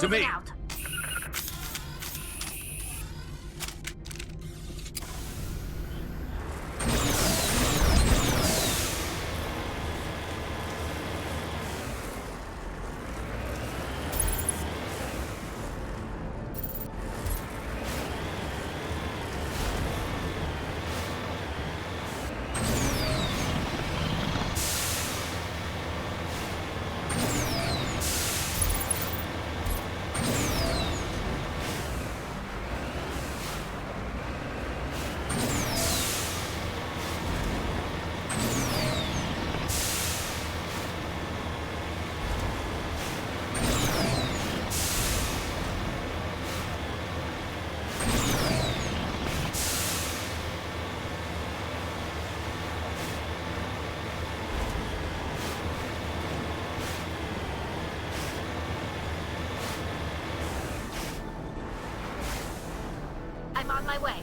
to me. Out. I'm on my way.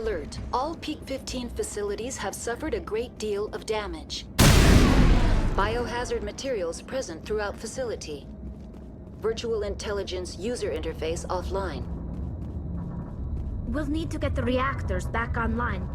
alert. All Peak 15 facilities have suffered a great deal of damage. Biohazard materials present throughout facility. Virtual intelligence user interface offline. We'll need to get the reactors back online.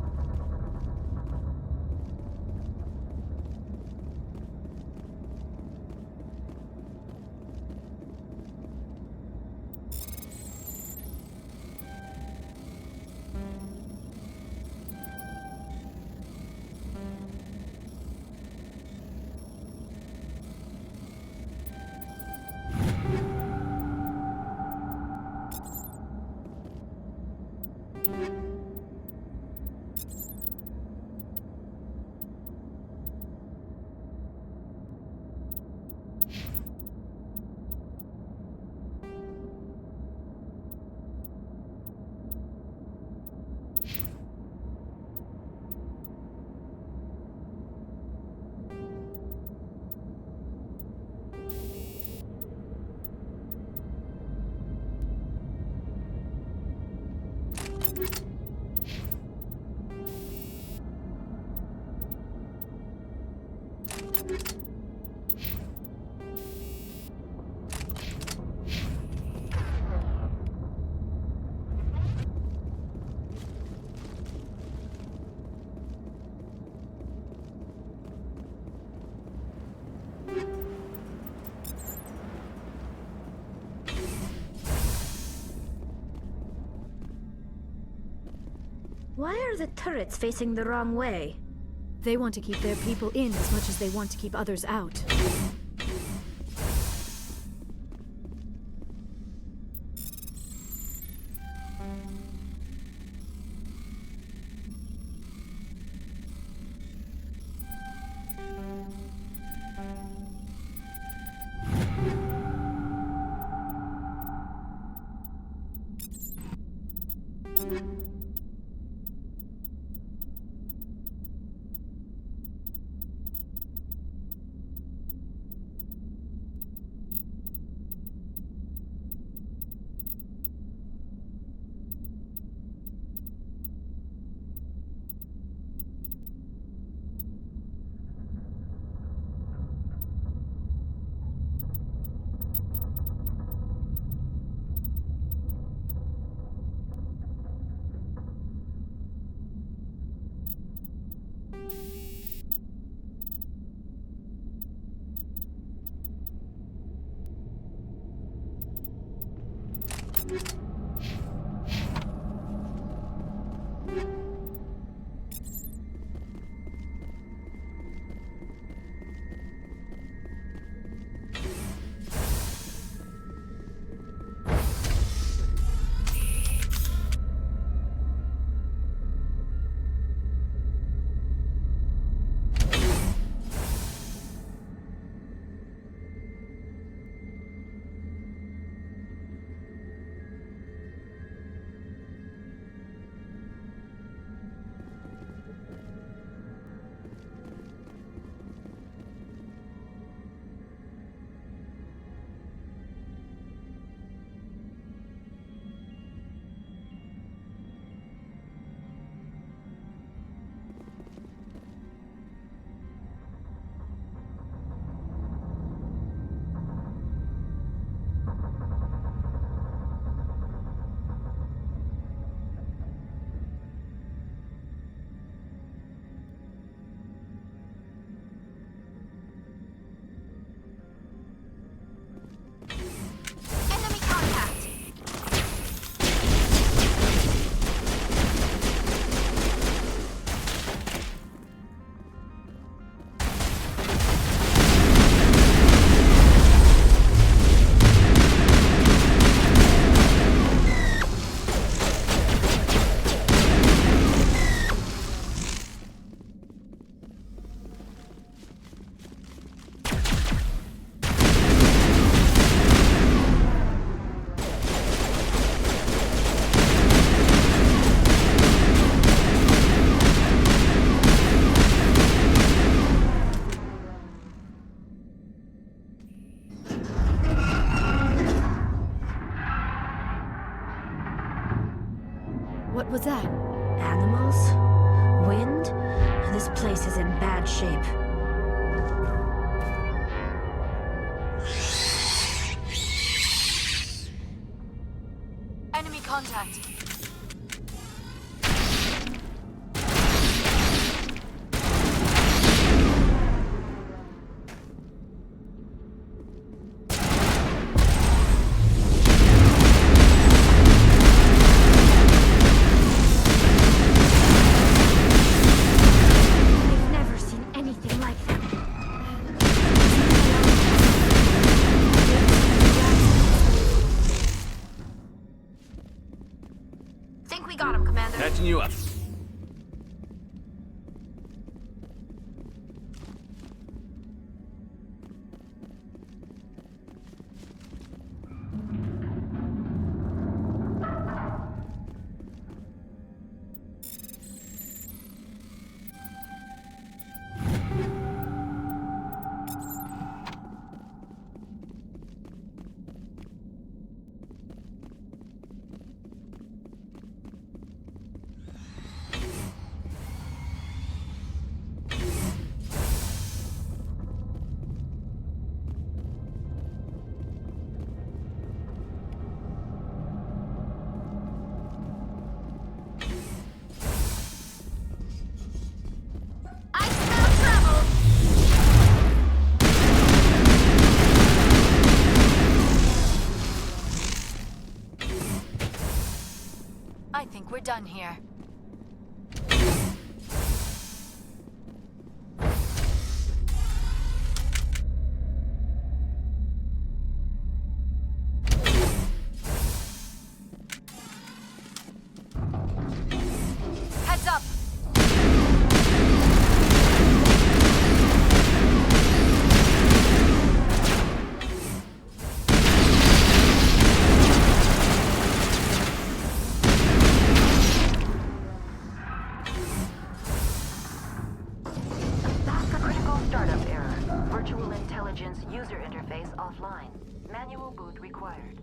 Why are the turrets facing the wrong way? They want to keep their people in as much as they want to keep others out. Enemy contact! What was that? Animals? Wind? This place is in bad shape. Enemy contact. I've never seen anything like them. Think we got him, Commander. Catching you up. I smell trouble! I think we're done here. Heads up! Critical startup error. Virtual intelligence user interface offline. Manual boot required.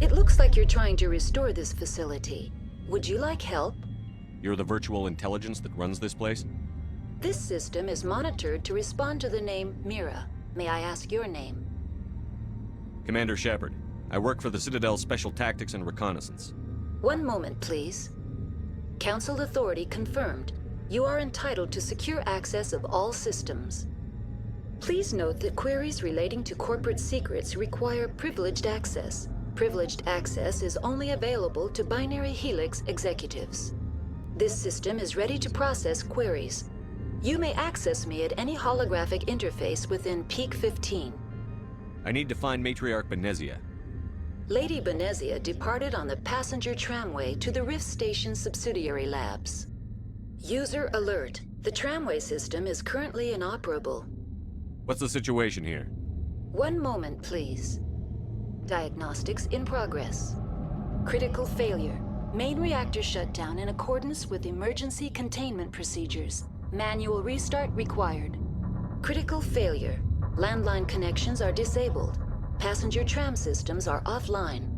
It looks like you're trying to restore this facility. Would you like help? You're the virtual intelligence that runs this place? This system is monitored to respond to the name Mira. May I ask your name? Commander Shepard. I work for the Citadel's Special Tactics and Reconnaissance. One moment, please. Council authority confirmed. You are entitled to secure access of all systems. Please note that queries relating to corporate secrets require privileged access. Privileged access is only available to Binary Helix executives. This system is ready to process queries. You may access me at any holographic interface within Peak 15. I need to find Matriarch Benezia. Lady Benezia departed on the passenger tramway to the Rift Station subsidiary labs. User alert. The tramway system is currently inoperable. What's the situation here? One moment, please. Diagnostics in progress. Critical failure. Main reactor shut down in accordance with emergency containment procedures. Manual restart required. Critical failure. Landline connections are disabled. Passenger tram systems are offline.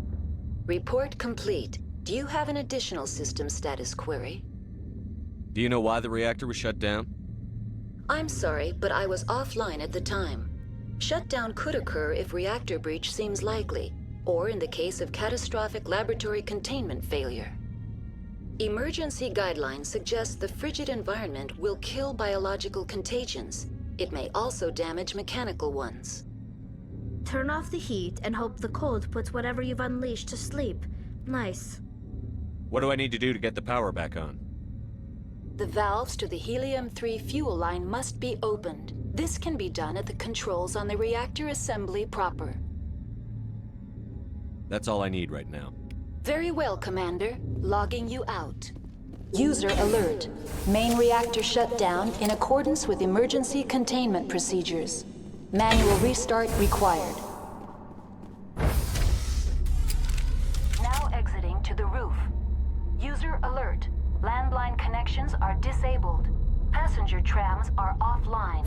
Report complete. Do you have an additional system status query? Do you know why the reactor was shut down? I'm sorry, but I was offline at the time. Shutdown could occur if reactor breach seems likely, or in the case of catastrophic laboratory containment failure. Emergency guidelines suggest the frigid environment will kill biological contagions. It may also damage mechanical ones. Turn off the heat and hope the cold puts whatever you've unleashed to sleep. Nice. What do I need to do to get the power back on? The valves to the helium-3 fuel line must be opened. This can be done at the controls on the reactor assembly proper. That's all I need right now. Very well, Commander. Logging you out. User alert. Main reactor shut down in accordance with emergency containment procedures. Manual restart required. Now exiting to the roof. User alert. Landline connections are disabled. Passenger trams are offline.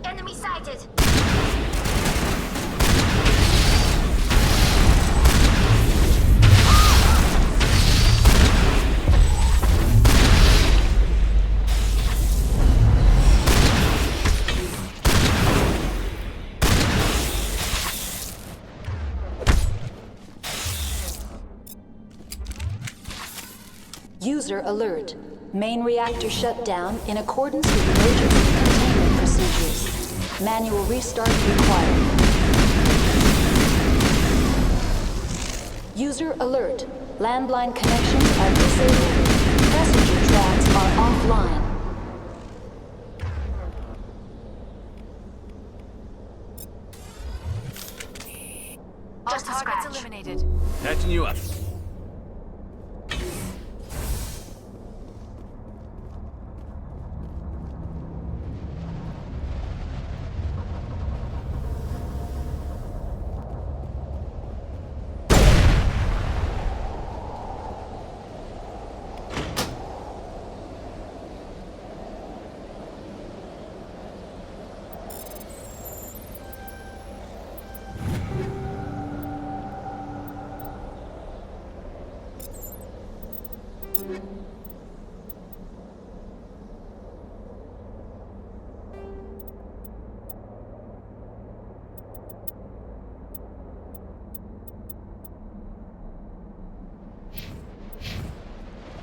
Enemy sighted! User alert. Main reactor shut down in accordance with emergency containment procedures. Manual restart required. User alert. Landline connections are disabled. Passenger trams are offline. All Just a targets scratch. eliminated. Patching you up.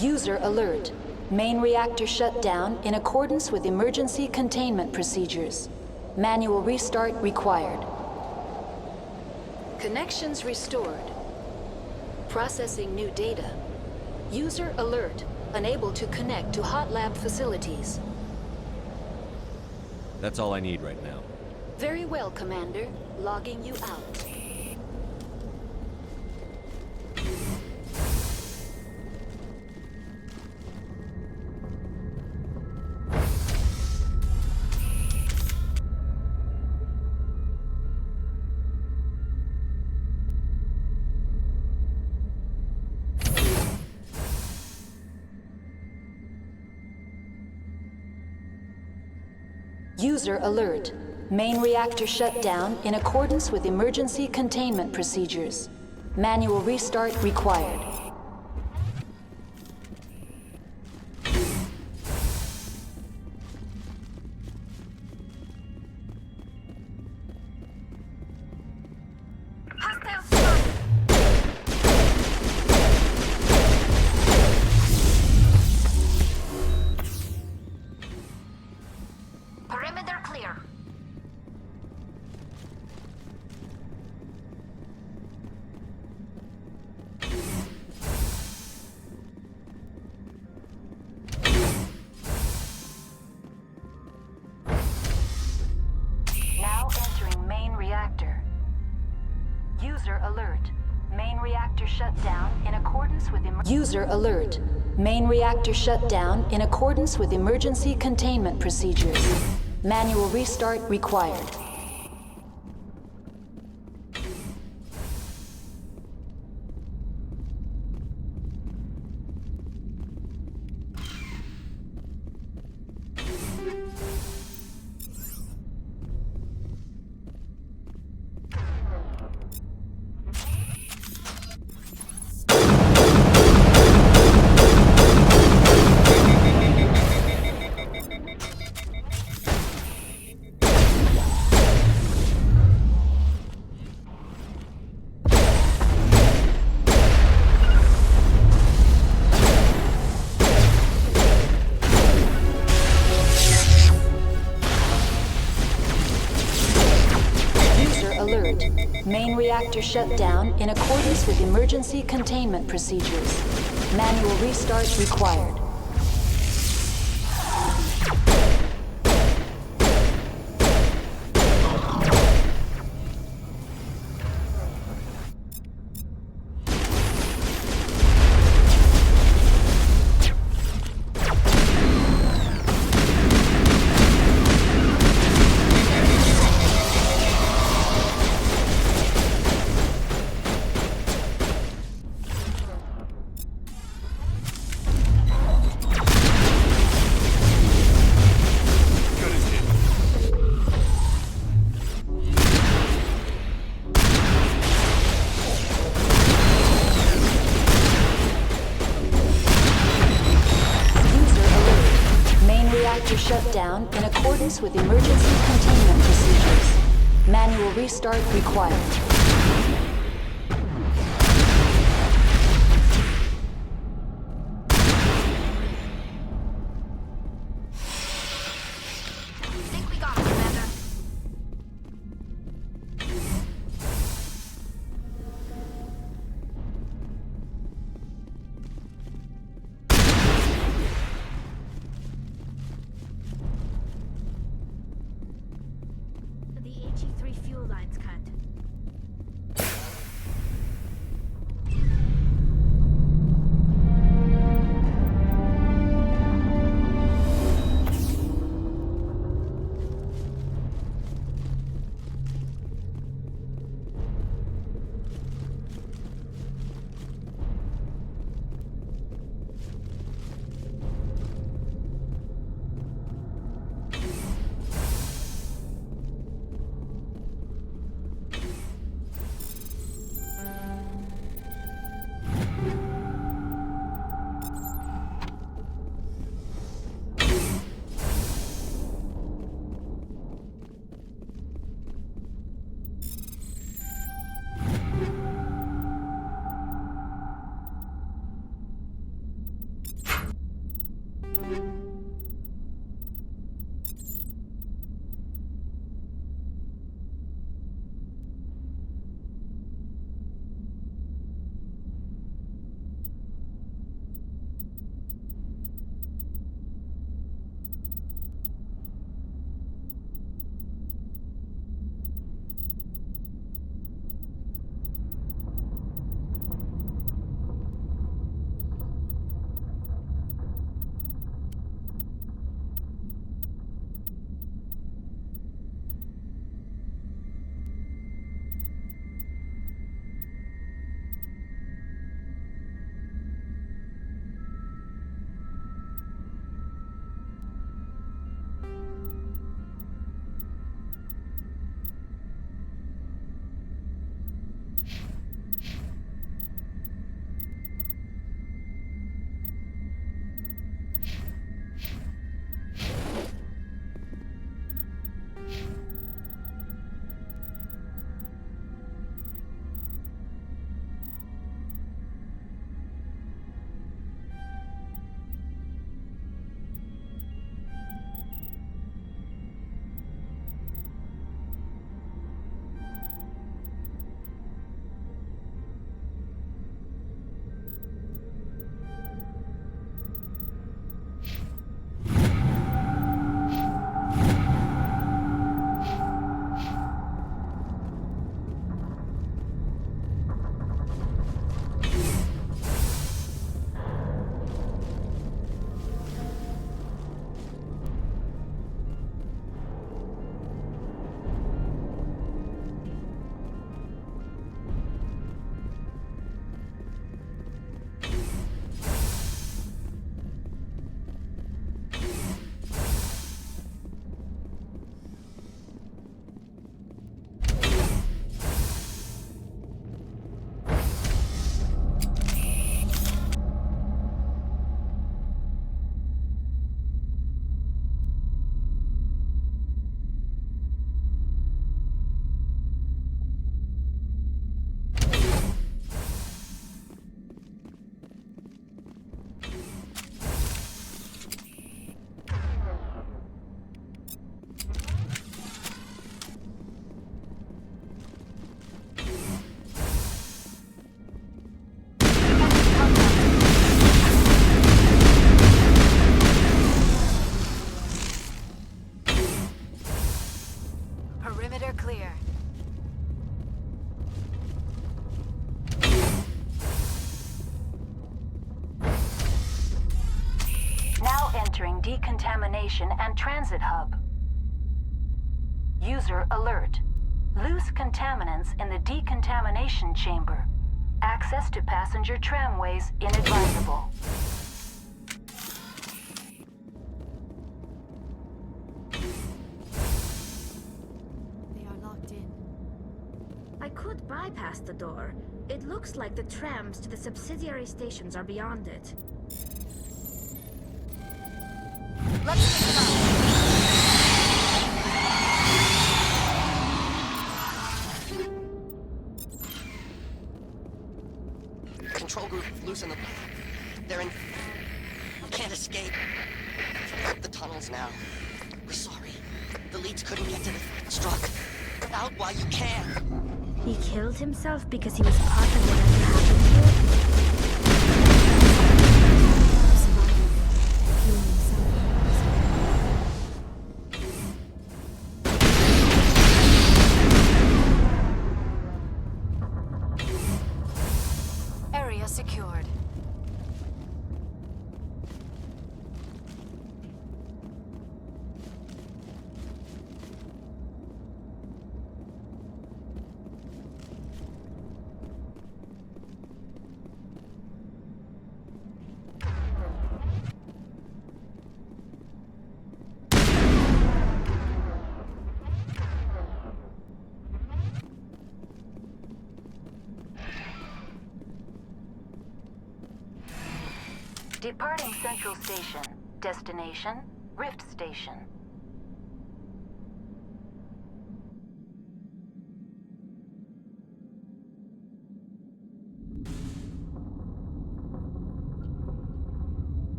User alert. Main reactor shut down in accordance with emergency containment procedures. Manual restart required. Connections restored. Processing new data. User alert. Unable to connect to hot lab facilities. That's all I need right now. Very well, Commander. Logging you out. User alert. Main reactor shut down in accordance with emergency containment procedures. Manual restart required. Perimeter clear. Now entering main reactor. User alert. Main reactor shut down in accordance with User alert. Main reactor shut down in accordance with emergency containment procedures. Manual restart required. Alert. Main reactor shut down in accordance with emergency containment procedures. Manual restart required. Shut down in accordance with emergency containment procedures. Manual restart required. Think we got it, Commander. The HE3 fuel lines cut. clear. Now entering decontamination and transit hub. User alert. Loose contaminants in the decontamination chamber. Access to passenger tramways inadvisable. They are locked in. I could bypass the door. It looks like the trams to the subsidiary stations are beyond it. Let's take them out. Control group, loosen them. They're in... Can't escape. The tunnels now. We're sorry. The leads couldn't get to the struck. Get out while you can. He killed himself because he was part of whatever happened here? Surviving. Killing himself. Area secured. Departing Central Station. Destination, Rift Station.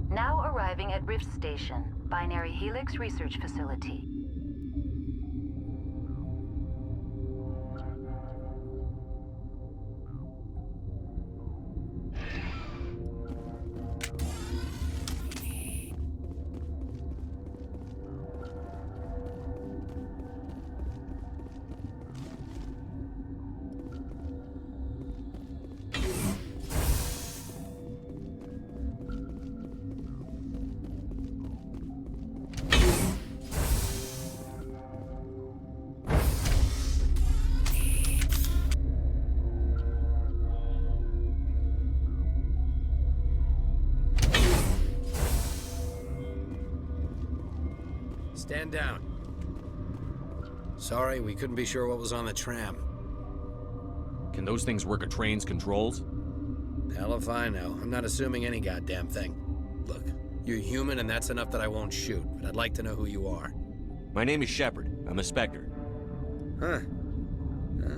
Now arriving at Rift Station, Binary Helix Research Facility. Stand down. Sorry, we couldn't be sure what was on the tram. Can those things work a train's controls? Hell if I know. I'm not assuming any goddamn thing. Look, you're human and that's enough that I won't shoot, but I'd like to know who you are. My name is Shepard. I'm a Spectre. Huh.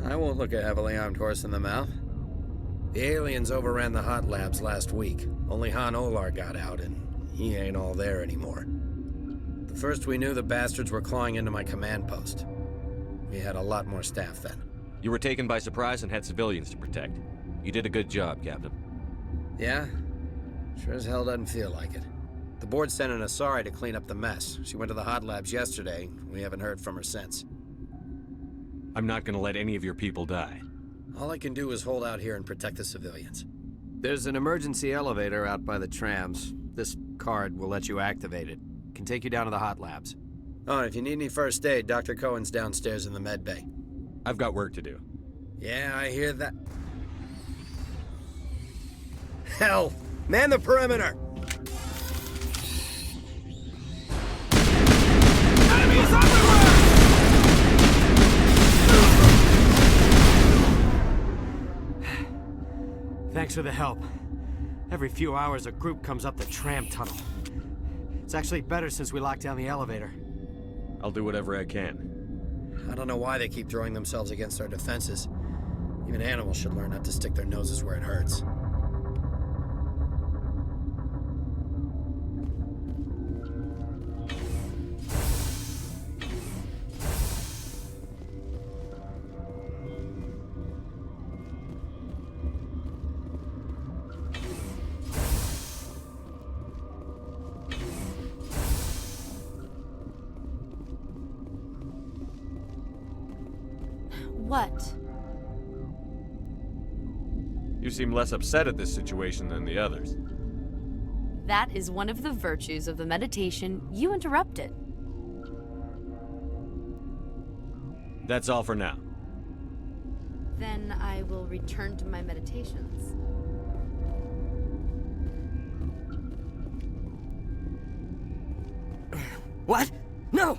I won't look a heavily armed horse in the mouth. The aliens overran the hot labs last week. Only Han Olar got out, and he ain't all there anymore. The first we knew, the bastards were clawing into my command post. We had a lot more staff then. You were taken by surprise and had civilians to protect. You did a good job, Captain. Yeah? Sure as hell doesn't feel like it. The board sent an Asari to clean up the mess. She went to the hot labs yesterday. We haven't heard from her since. I'm not gonna let any of your people die. All I can do is hold out here and protect the civilians. There's an emergency elevator out by the trams. This card will let you activate it. Can take you down to the hot labs. Oh, and if you need any first aid, Dr. Cohen's downstairs in the med bay. I've got work to do. Yeah, I hear that. Hell! Man the perimeter! Enemies everywhere! Thanks for the help. Every few hours, a group comes up the tram tunnel. It's actually better since we locked down the elevator. I'll do whatever I can. I don't know why they keep throwing themselves against our defenses. Even animals should learn not to stick their noses where it hurts. What? You seem less upset at this situation than the others. That is one of the virtues of the meditation you interrupted. That's all for now. Then I will return to my meditations. What? No!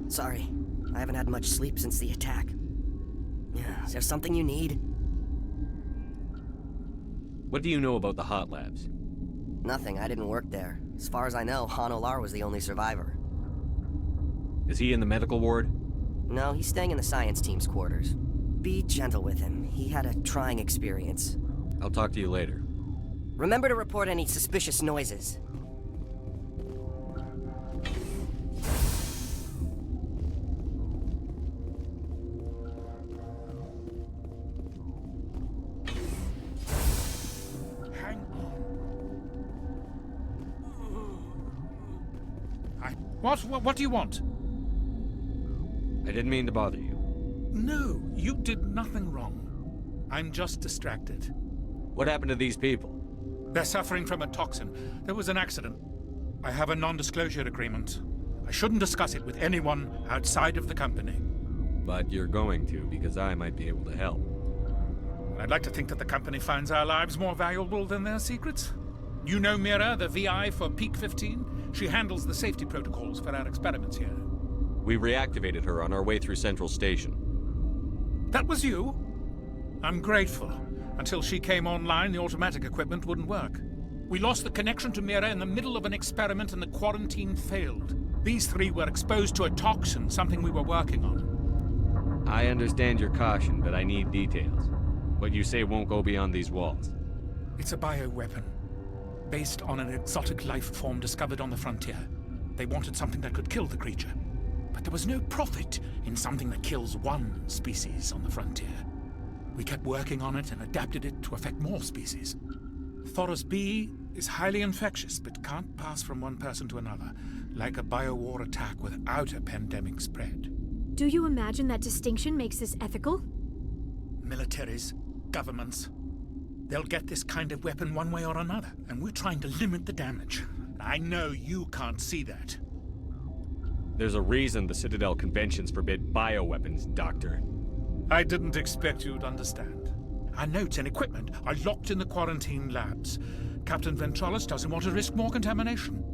Sorry, I haven't had much sleep since the attack. Is there something you need? What do you know about the hot labs? Nothing, I didn't work there. As far as I know, Han Olar was the only survivor. Is he in the medical ward? No, he's staying in the science team's quarters. Be gentle with him. He had a trying experience. I'll talk to you later. Remember to report any suspicious noises. Hang on. What do you want? I didn't mean to bother you. No, you did nothing wrong. I'm just distracted. What happened to these people? They're suffering from a toxin. There was an accident. I have a non-disclosure agreement. I shouldn't discuss it with anyone outside of the company. But you're going to, because I might be able to help. I'd like to think that the company finds our lives more valuable than their secrets. You know Mira, the VI for Peak 15? She handles the safety protocols for our experiments here. We reactivated her on our way through Central Station. That was you? I'm grateful. Until she came online, the automatic equipment wouldn't work. We lost the connection to Mira in the middle of an experiment and the quarantine failed. These three were exposed to a toxin, something we were working on. I understand your caution, but I need details. What you say won't go beyond these walls. It's a bioweapon, based on an exotic life form discovered on the frontier. They wanted something that could kill the creature. But there was no profit in something that kills one species on the frontier. We kept working on it and adapted it to affect more species. Thoros B is highly infectious, but can't pass from one person to another, like a biowar attack without a pandemic spread. Do you imagine that distinction makes this ethical? Militaries, governments, they'll get this kind of weapon one way or another, and we're trying to limit the damage. I know you can't see that. There's a reason the Citadel conventions forbid bioweapons, Doctor. I didn't expect you'd understand. Our notes and equipment are locked in the quarantine labs. Captain Ventralis doesn't want to risk more contamination.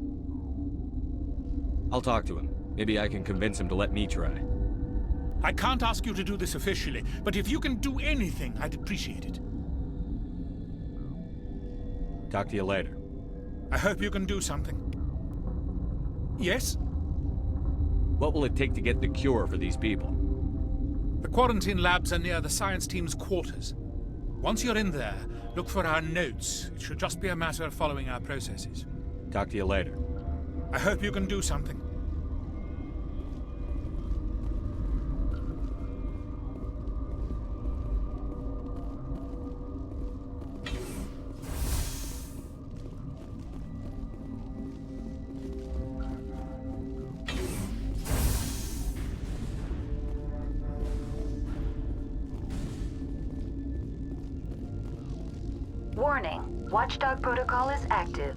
I'll talk to him. Maybe I can convince him to let me try. I can't ask you to do this officially, but if you can do anything, I'd appreciate it. Talk to you later. I hope you can do something. Yes? What will it take to get the cure for these people? The quarantine labs are near the science team's quarters. Once you're in there, look for our notes. It should just be a matter of following our processes. Talk to you later. I hope you can do something. Warning, Watchdog protocol is active.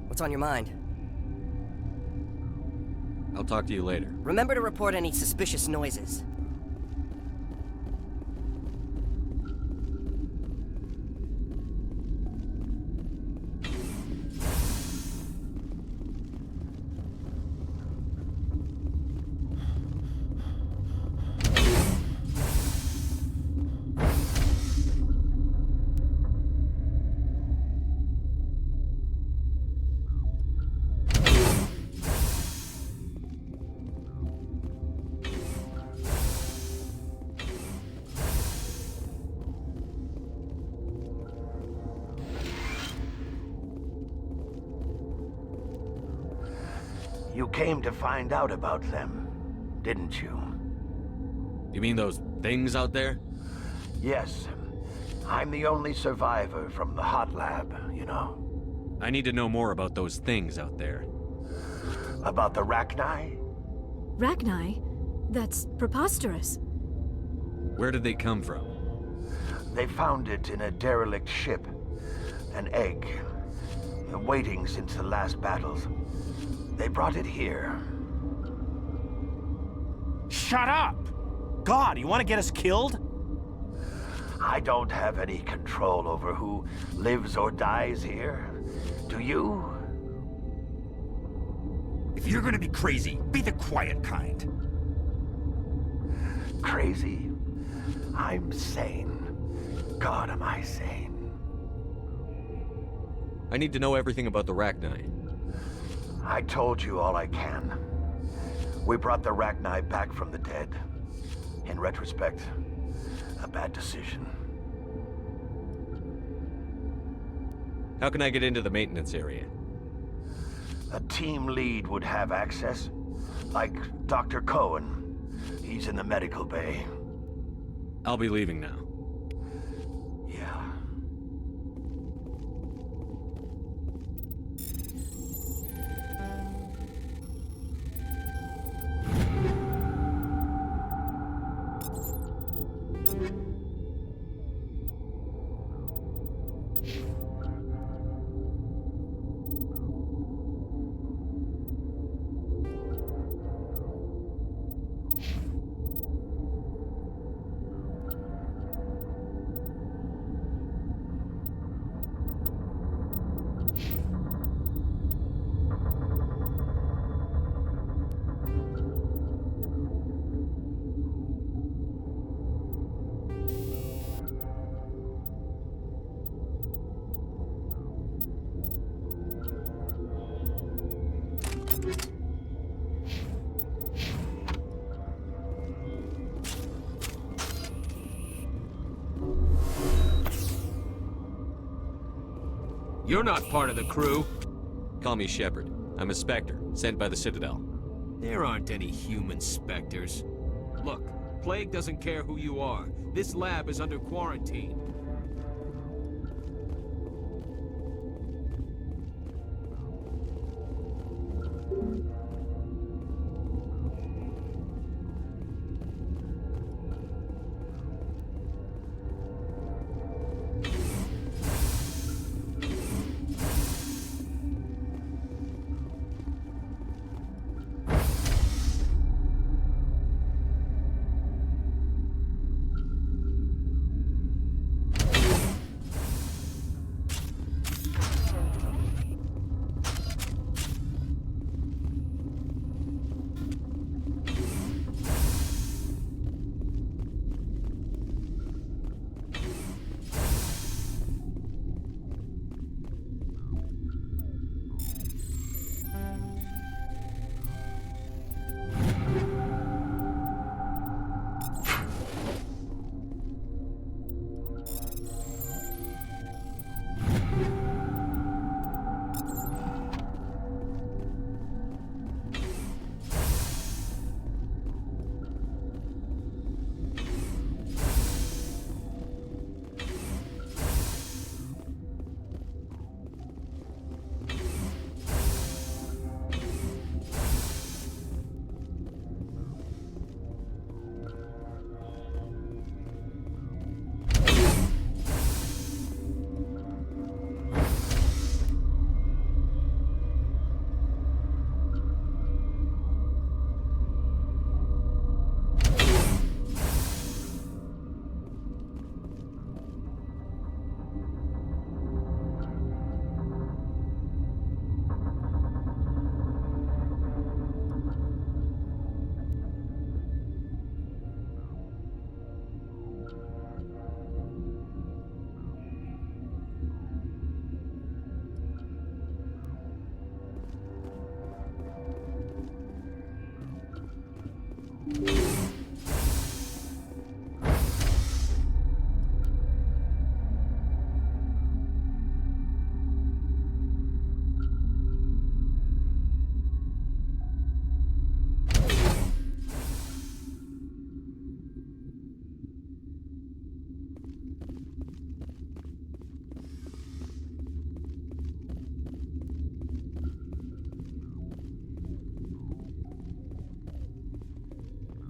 What's on your mind? I'll talk to you later. Remember to report any suspicious noises. You came to find out about them, didn't you? You mean those things out there? Yes. I'm the only survivor from the hot lab, you know. I need to know more about those things out there. About the Rachni? Rachni? That's preposterous. Where did they come from? They found it in a derelict ship. An egg. Waiting since the last battles. They brought it here. Shut up! God, you want to get us killed? I don't have any control over who lives or dies here. Do you? If you're gonna be crazy, be the quiet kind. Crazy? I'm sane. God, am I sane. I need to know everything about the Rachni. I told you all I can. We brought the Rachni back from the dead. In retrospect, a bad decision. How can I get into the maintenance area? A team lead would have access. Like Dr. Cohen. He's in the medical bay. I'll be leaving now. Yeah. You're not part of the crew. Call me Shepard. I'm a Spectre, sent by the Citadel. There aren't any human Spectres. Look, Plague doesn't care who you are. This lab is under quarantine.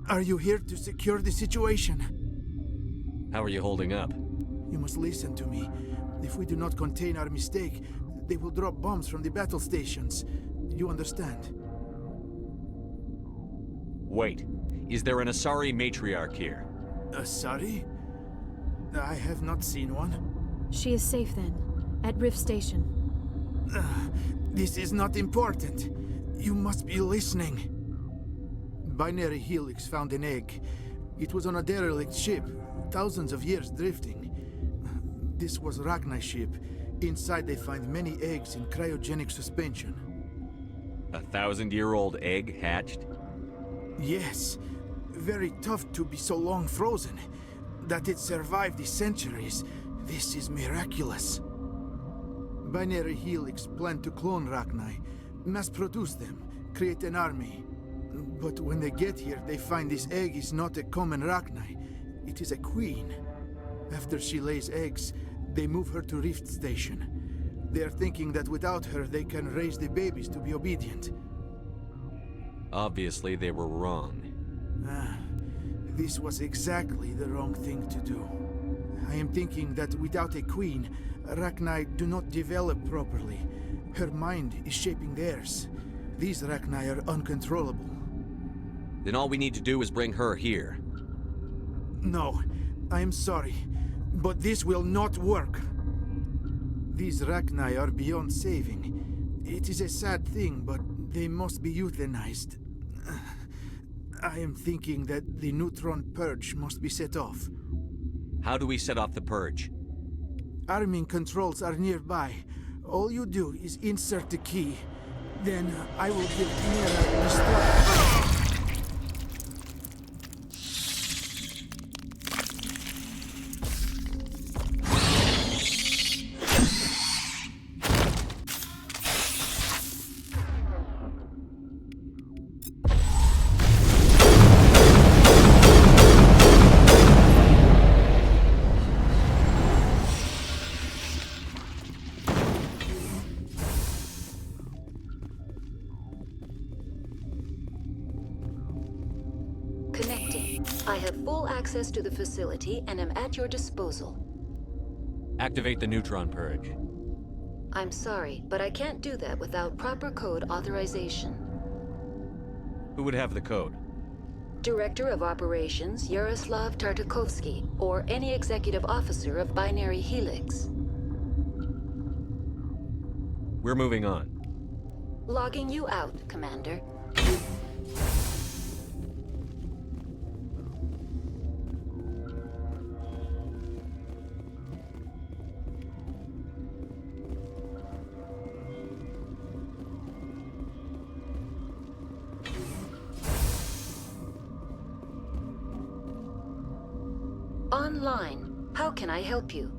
Are you here to secure the situation? How are you holding up? You must listen to me. If we do not contain our mistake, they will drop bombs from the battle stations. You understand? Wait. Is there an Asari matriarch here? Asari? I have not seen one. She is safe then, at Rift Station. This is not important. You must be listening. Binary Helix found an egg. It was on a derelict ship, thousands of years drifting. This was Rachni's ship. Inside they find many eggs in cryogenic suspension. 1,000-year-old egg hatched? Yes. Very tough to be so long frozen. That it survived the centuries, this is miraculous. Binary Helix planned to clone Rachni, mass-produce them, create an army. But when they get here, they find this egg is not a common Rachni. It is a queen. After she lays eggs, they move her to Rift Station. They are thinking that without her, they can raise the babies to be obedient. Obviously, they were wrong. This was exactly the wrong thing to do. I am thinking that without a queen, Rachni do not develop properly. Her mind is shaping theirs. These Rachni are uncontrollable. Then all we need to do is bring her here. No, I am sorry, but this will not work. These Rachni are beyond saving. It is a sad thing, but they must be euthanized. I am thinking that the neutron purge must be set off. How do we set off the purge? Arming controls are nearby. All you do is insert the key. Then I will give Mira the start. Connecting. I have full access to the facility and am at your disposal. Activate the neutron purge. I'm sorry, but I can't do that without proper code authorization. Who would have the code? Director of Operations Yaroslav Tartakovsky, or any executive officer of Binary Helix. We're moving on. Logging you out, Commander. Online. How can I help you?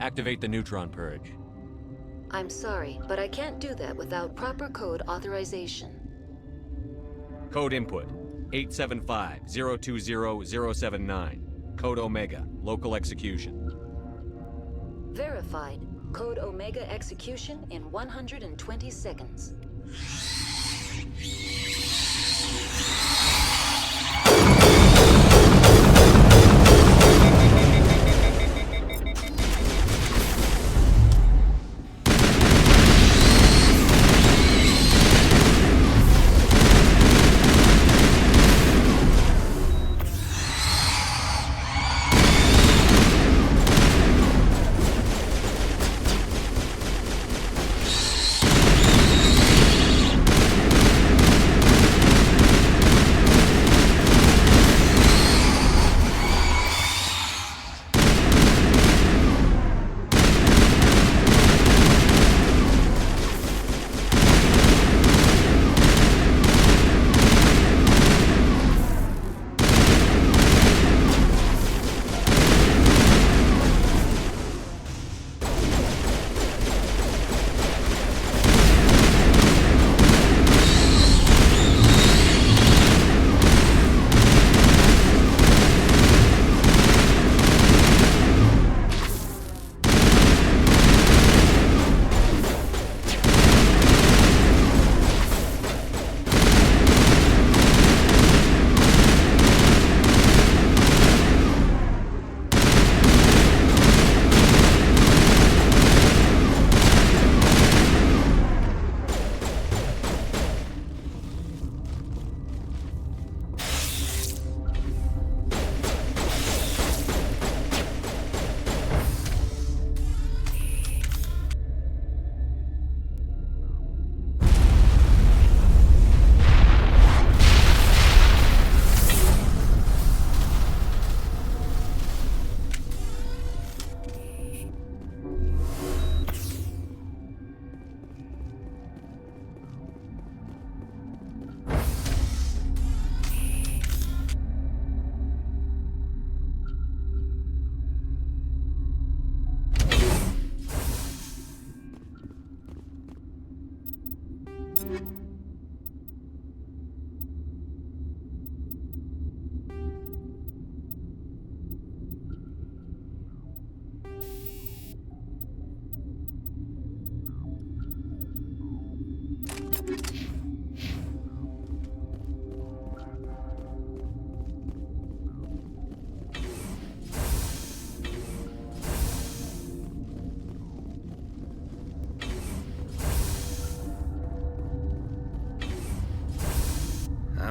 Activate the neutron purge. I'm sorry, but I can't do that without proper code authorization. Code input 875-020-079. Code Omega. Local execution. Verified. Code Omega execution in 120 seconds.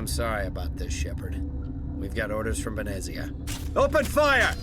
I'm sorry about this, Shepard. We've got orders from Venezia. Open fire!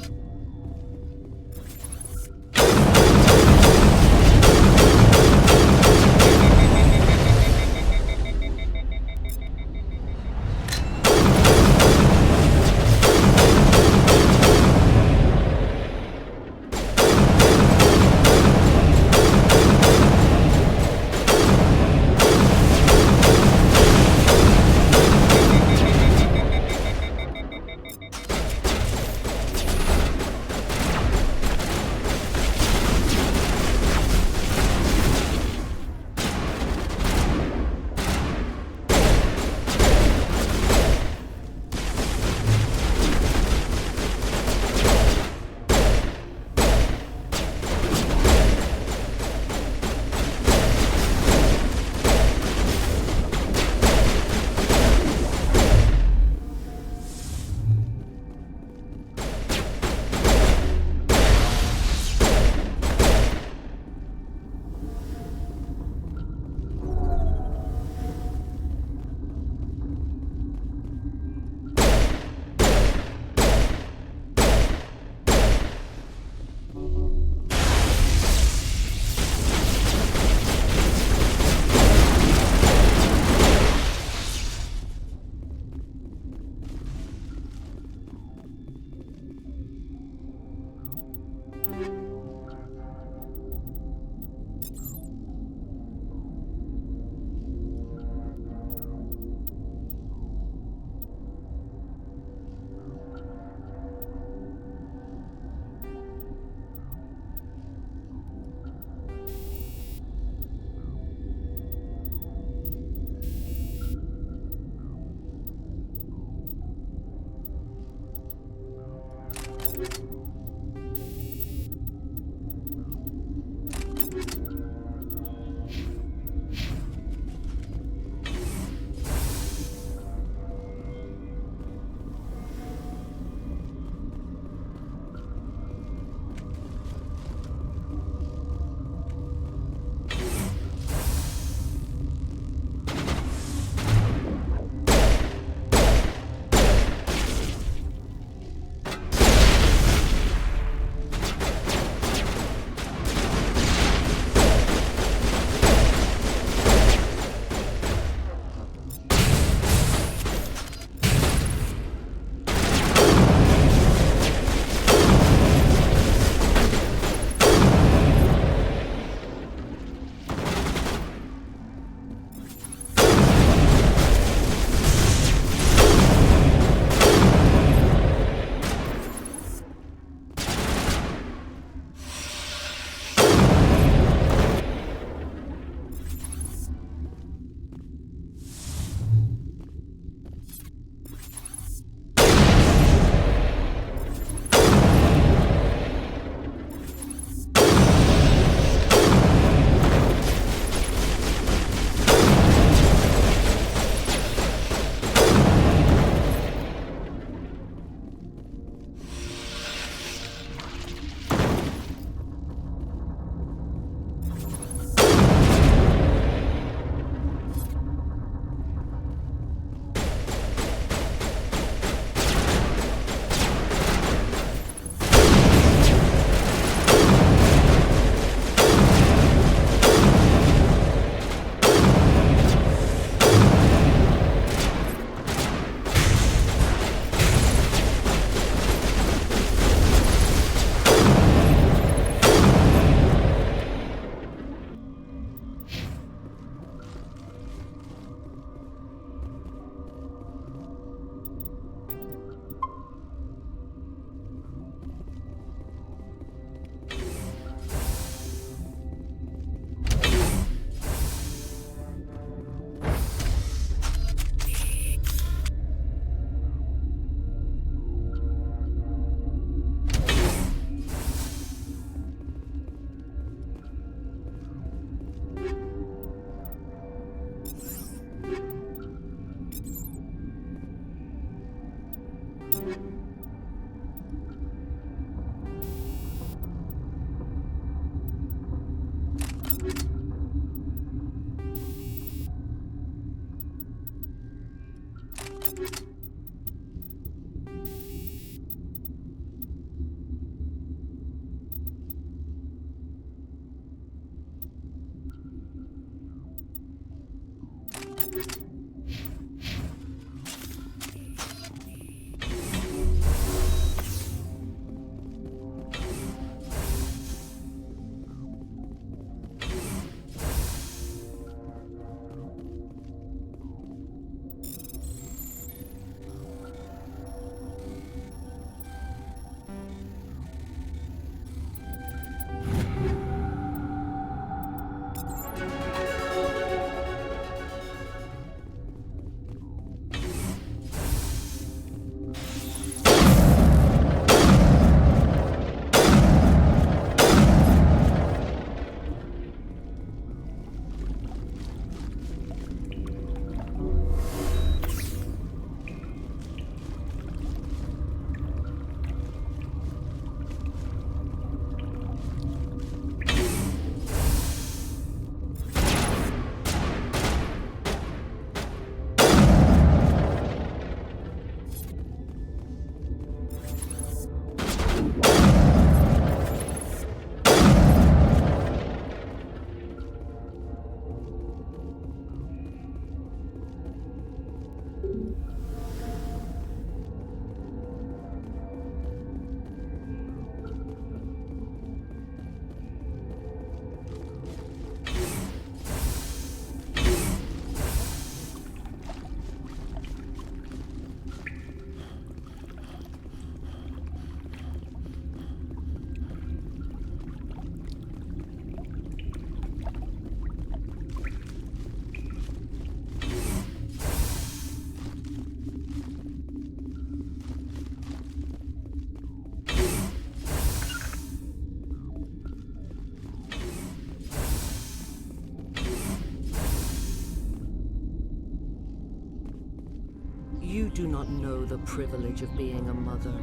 do not know the privilege of being a mother.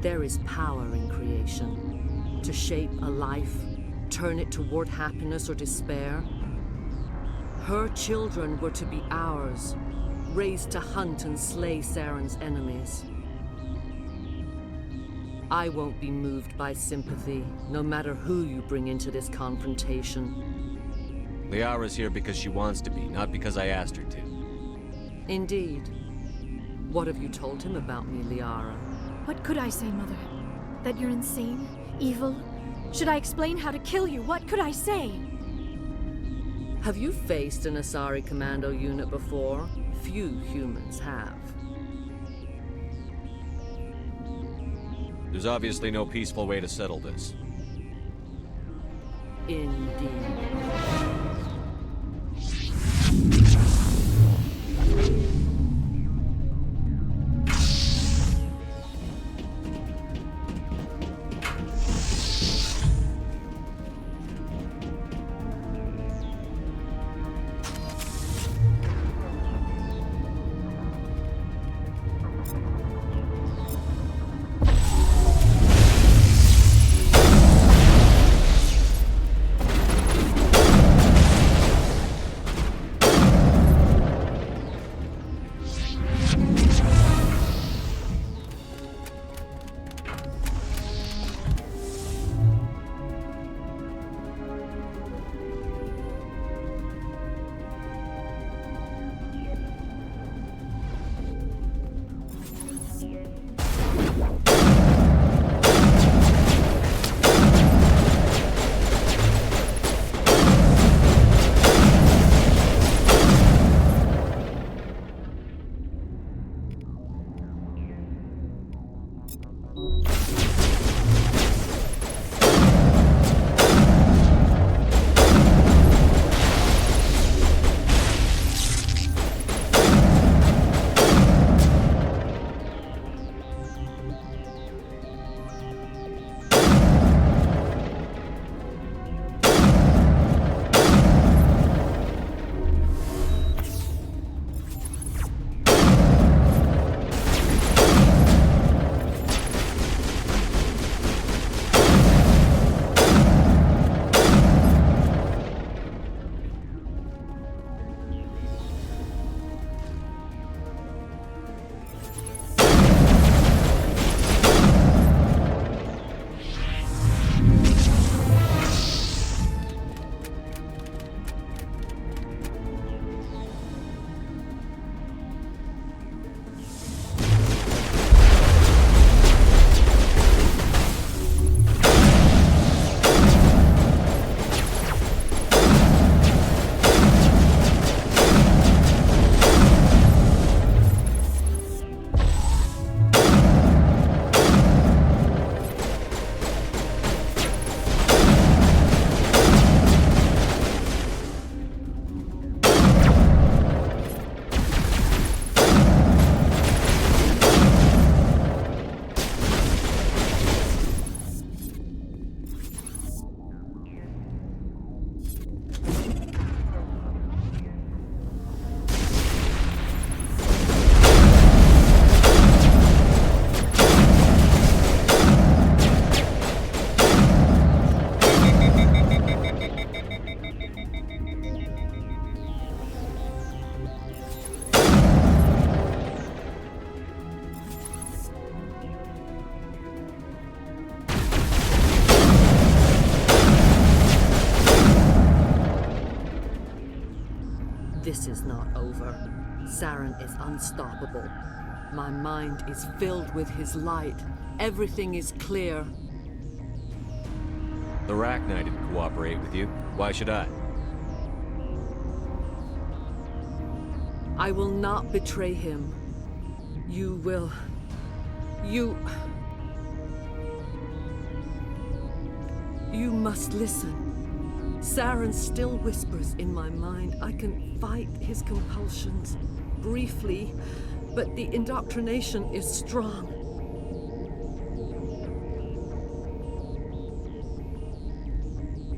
There is power in creation. To shape a life, turn it toward happiness or despair. Her children were to be ours, raised to hunt and slay Saren's enemies. I won't be moved by sympathy, no matter who you bring into this confrontation. Liara's here because she wants to be, not because I asked her to. Indeed. What have you told him about me, Liara? What could I say, Mother? That you're insane? Evil? Should I explain how to kill you? What could I say? Have you faced an Asari commando unit before? Few humans have. There's obviously no peaceful way to settle this. Indeed. This is not over. Saren is unstoppable. My mind is filled with his light. Everything is clear. The Rachni didn't cooperate with you. Why should I? I will not betray him. You will... You must listen. Saren still whispers in my mind. I can fight his compulsions, briefly, but the indoctrination is strong.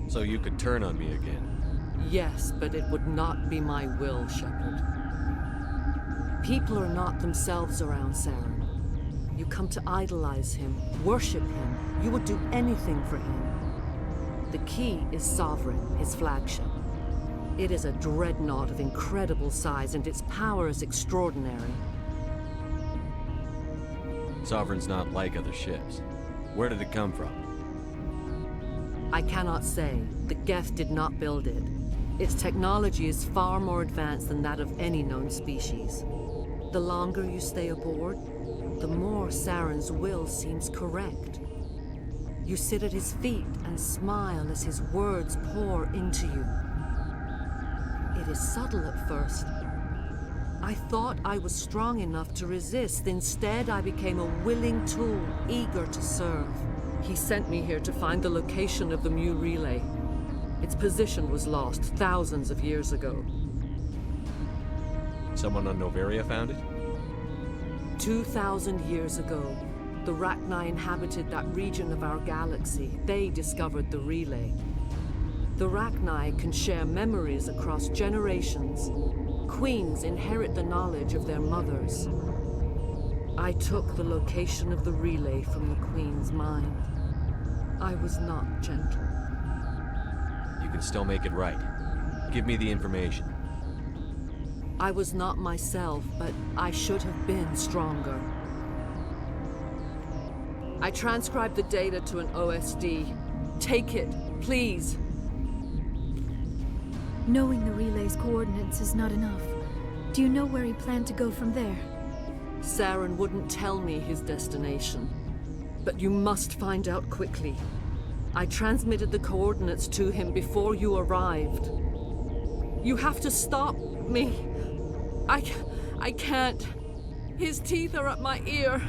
So you could turn on me again? Yes, but it would not be my will, Shepard. People are not themselves around Saren. You come to idolize him, worship him. You would do anything for him. The key is Sovereign, his flagship. It is a dreadnought of incredible size, and its power is extraordinary. Sovereign's not like other ships. Where did it come from? I cannot say. The Geth did not build it. Its technology is far more advanced than that of any known species. The longer you stay aboard, the more Saren's will seems correct. You sit at his feet and smile as his words pour into you. It is subtle at first. I thought I was strong enough to resist. Instead, I became a willing tool, eager to serve. He sent me here to find the location of the Mu relay. Its position was lost thousands of years ago. Someone on Noveria found it? 2,000 years ago, the Rachni inhabited that region of our galaxy. They discovered the relay. The Rachni can share memories across generations. Queens inherit the knowledge of their mothers. I took the location of the relay from the Queen's mind. I was not gentle. You can still make it right. Give me the information. I was not myself, but I should have been stronger. I transcribed the data to an OSD. Take it, please. Knowing the relay's coordinates is not enough. Do you know where he planned to go from there? Saren wouldn't tell me his destination. But you must find out quickly. I transmitted the coordinates to him before you arrived. You have to stop me. I can't. His teeth are at my ear.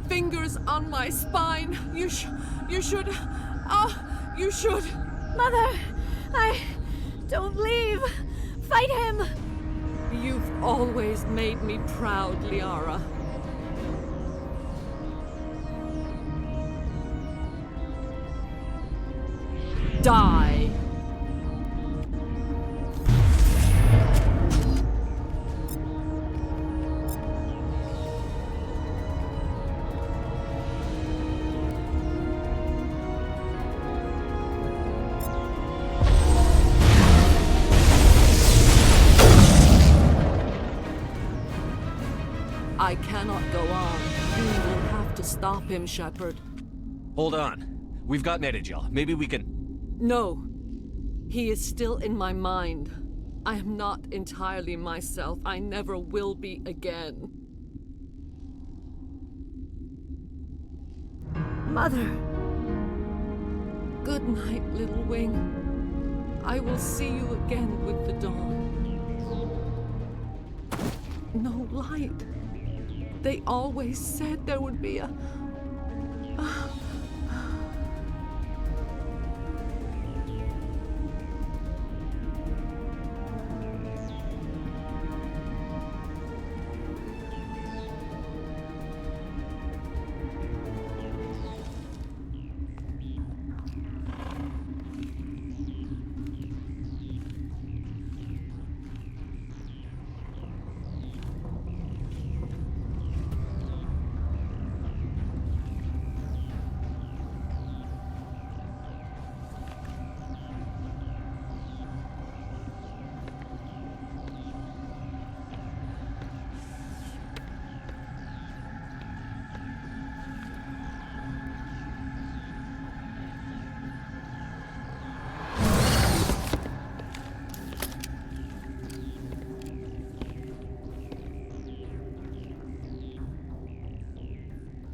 Fingers on my spine. You should. Oh, you should. Mother, don't leave. Fight him. You've always made me proud, Liara. Die. I cannot go on. You will have to stop him, Shepard. Hold on. We've got Metagel. Maybe we can... No. He is still in my mind. I am not entirely myself. I never will be again. Mother! Good night, little wing. I will see you again with the dawn. No light. They always said there would be a...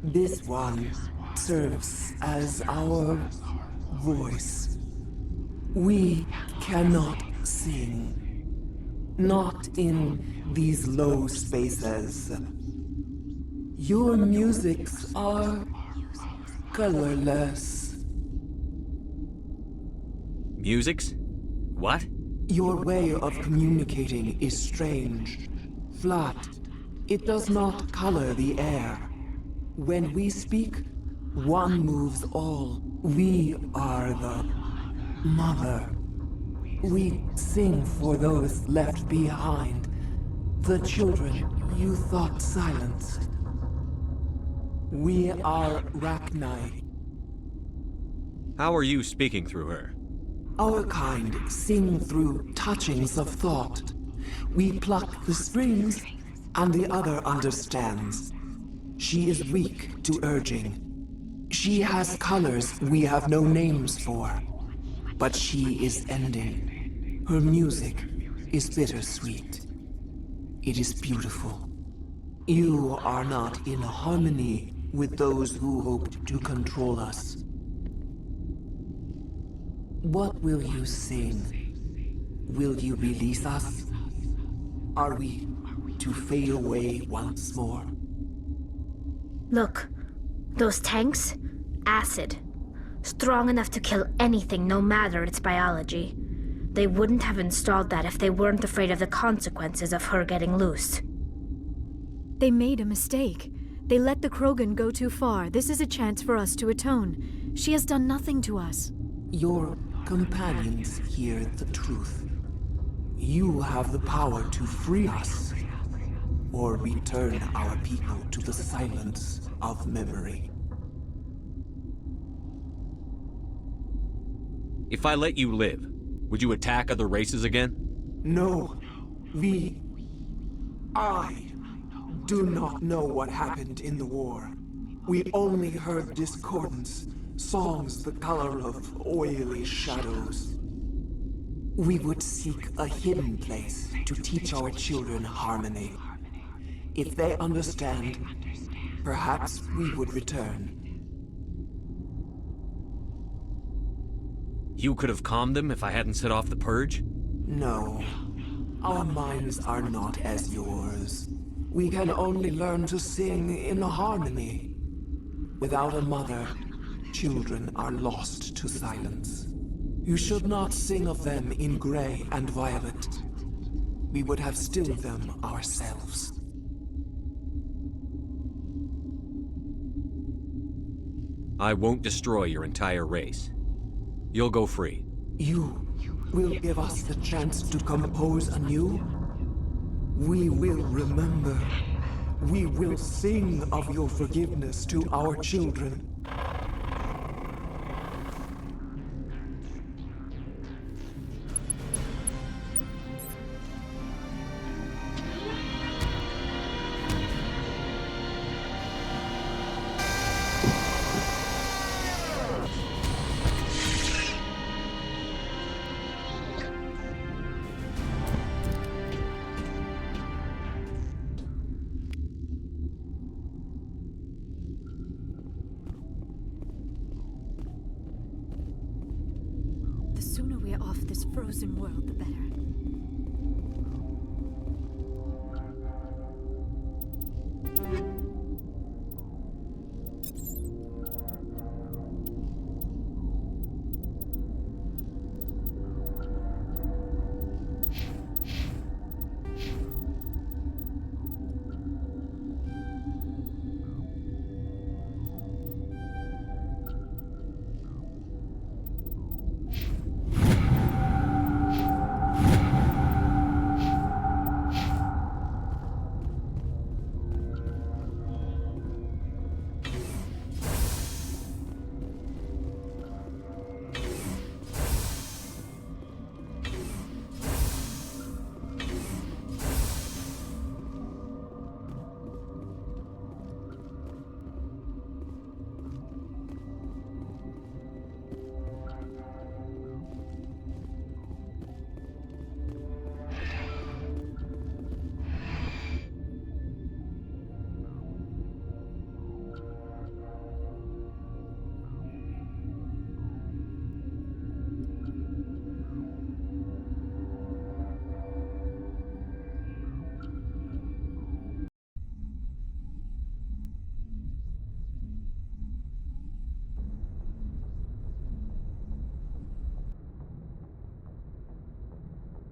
This one serves as our voice. We cannot sing. Not in these low spaces. Your musics are colorless. Musics? What? Your way of communicating is strange. Flat. It does not color the air. When we speak, one moves all. We are the mother. We sing for those left behind. The children you thought silenced. We are Rachni. How are you speaking through her? Our kind sing through touchings of thought. We pluck the strings, and the other understands. She is weak to urging. She has colors we have no names for. But she is ending. Her music is bittersweet. It is beautiful. You are not in harmony with those who hoped to control us. What will you sing? Will you release us? Are we to fade away once more? Look, those tanks? Acid. Strong enough to kill anything, no matter its biology. They wouldn't have installed that if they weren't afraid of the consequences of her getting loose. They made a mistake. They let the Krogan go too far. This is a chance for us to atone. She has done nothing to us. Your companions hear the truth. You have the power to free us, or return our people to the silence of memory. If I let you live, would you attack other races again? No. I do not know what happened in the war. We only heard discordance, songs the color of oily shadows. We would seek a hidden place to teach our children harmony. If they understand, perhaps we would return. You could have calmed them if I hadn't set off the purge? No. Our minds are not as yours. We can only learn to sing in harmony. Without a mother, children are lost to silence. You should not sing of them in gray and violet. We would have stilled them ourselves. I won't destroy your entire race. You'll go free. You will give us the chance to compose anew? We will remember. We will sing of your forgiveness to our children. The sooner we are off this frozen world, the better.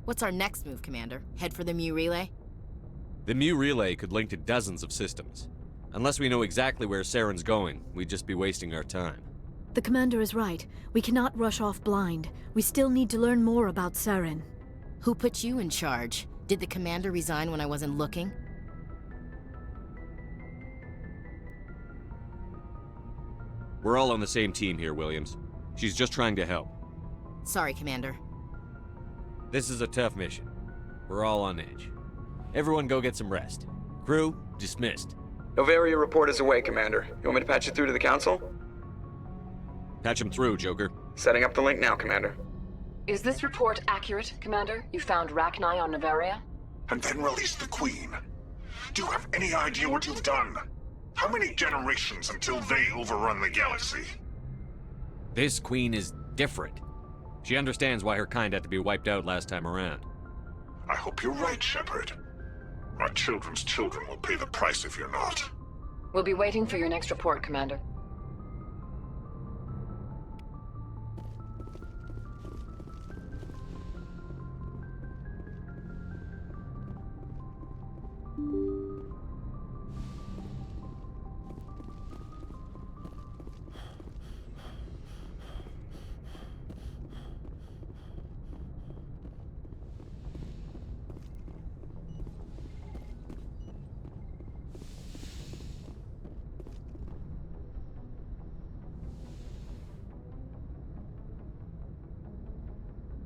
What's our next move, Commander? Head for the Mu Relay? The Mu Relay could link to dozens of systems. Unless we know exactly where Saren's going, we'd just be wasting our time. The Commander is right. We cannot rush off blind. We still need to learn more about Saren. Who put you in charge? Did the Commander resign when I wasn't looking? We're all on the same team here, Williams. She's just trying to help. Sorry, Commander. This is a tough mission. We're all on edge. Everyone go get some rest. Crew, dismissed. Novaria report is away, Commander. You want me to patch it through to the Council? Patch him through, Joker. Setting up the link now, Commander. Is this report accurate, Commander? You found Rachni on Novaria? And then released the Queen. Do you have any idea what you've done? How many generations until they overrun the galaxy? This Queen is different. She understands why her kind had to be wiped out last time around. I hope you're right, Shepard. Our children's children will pay the price if you're not. We'll be waiting for your next report, Commander.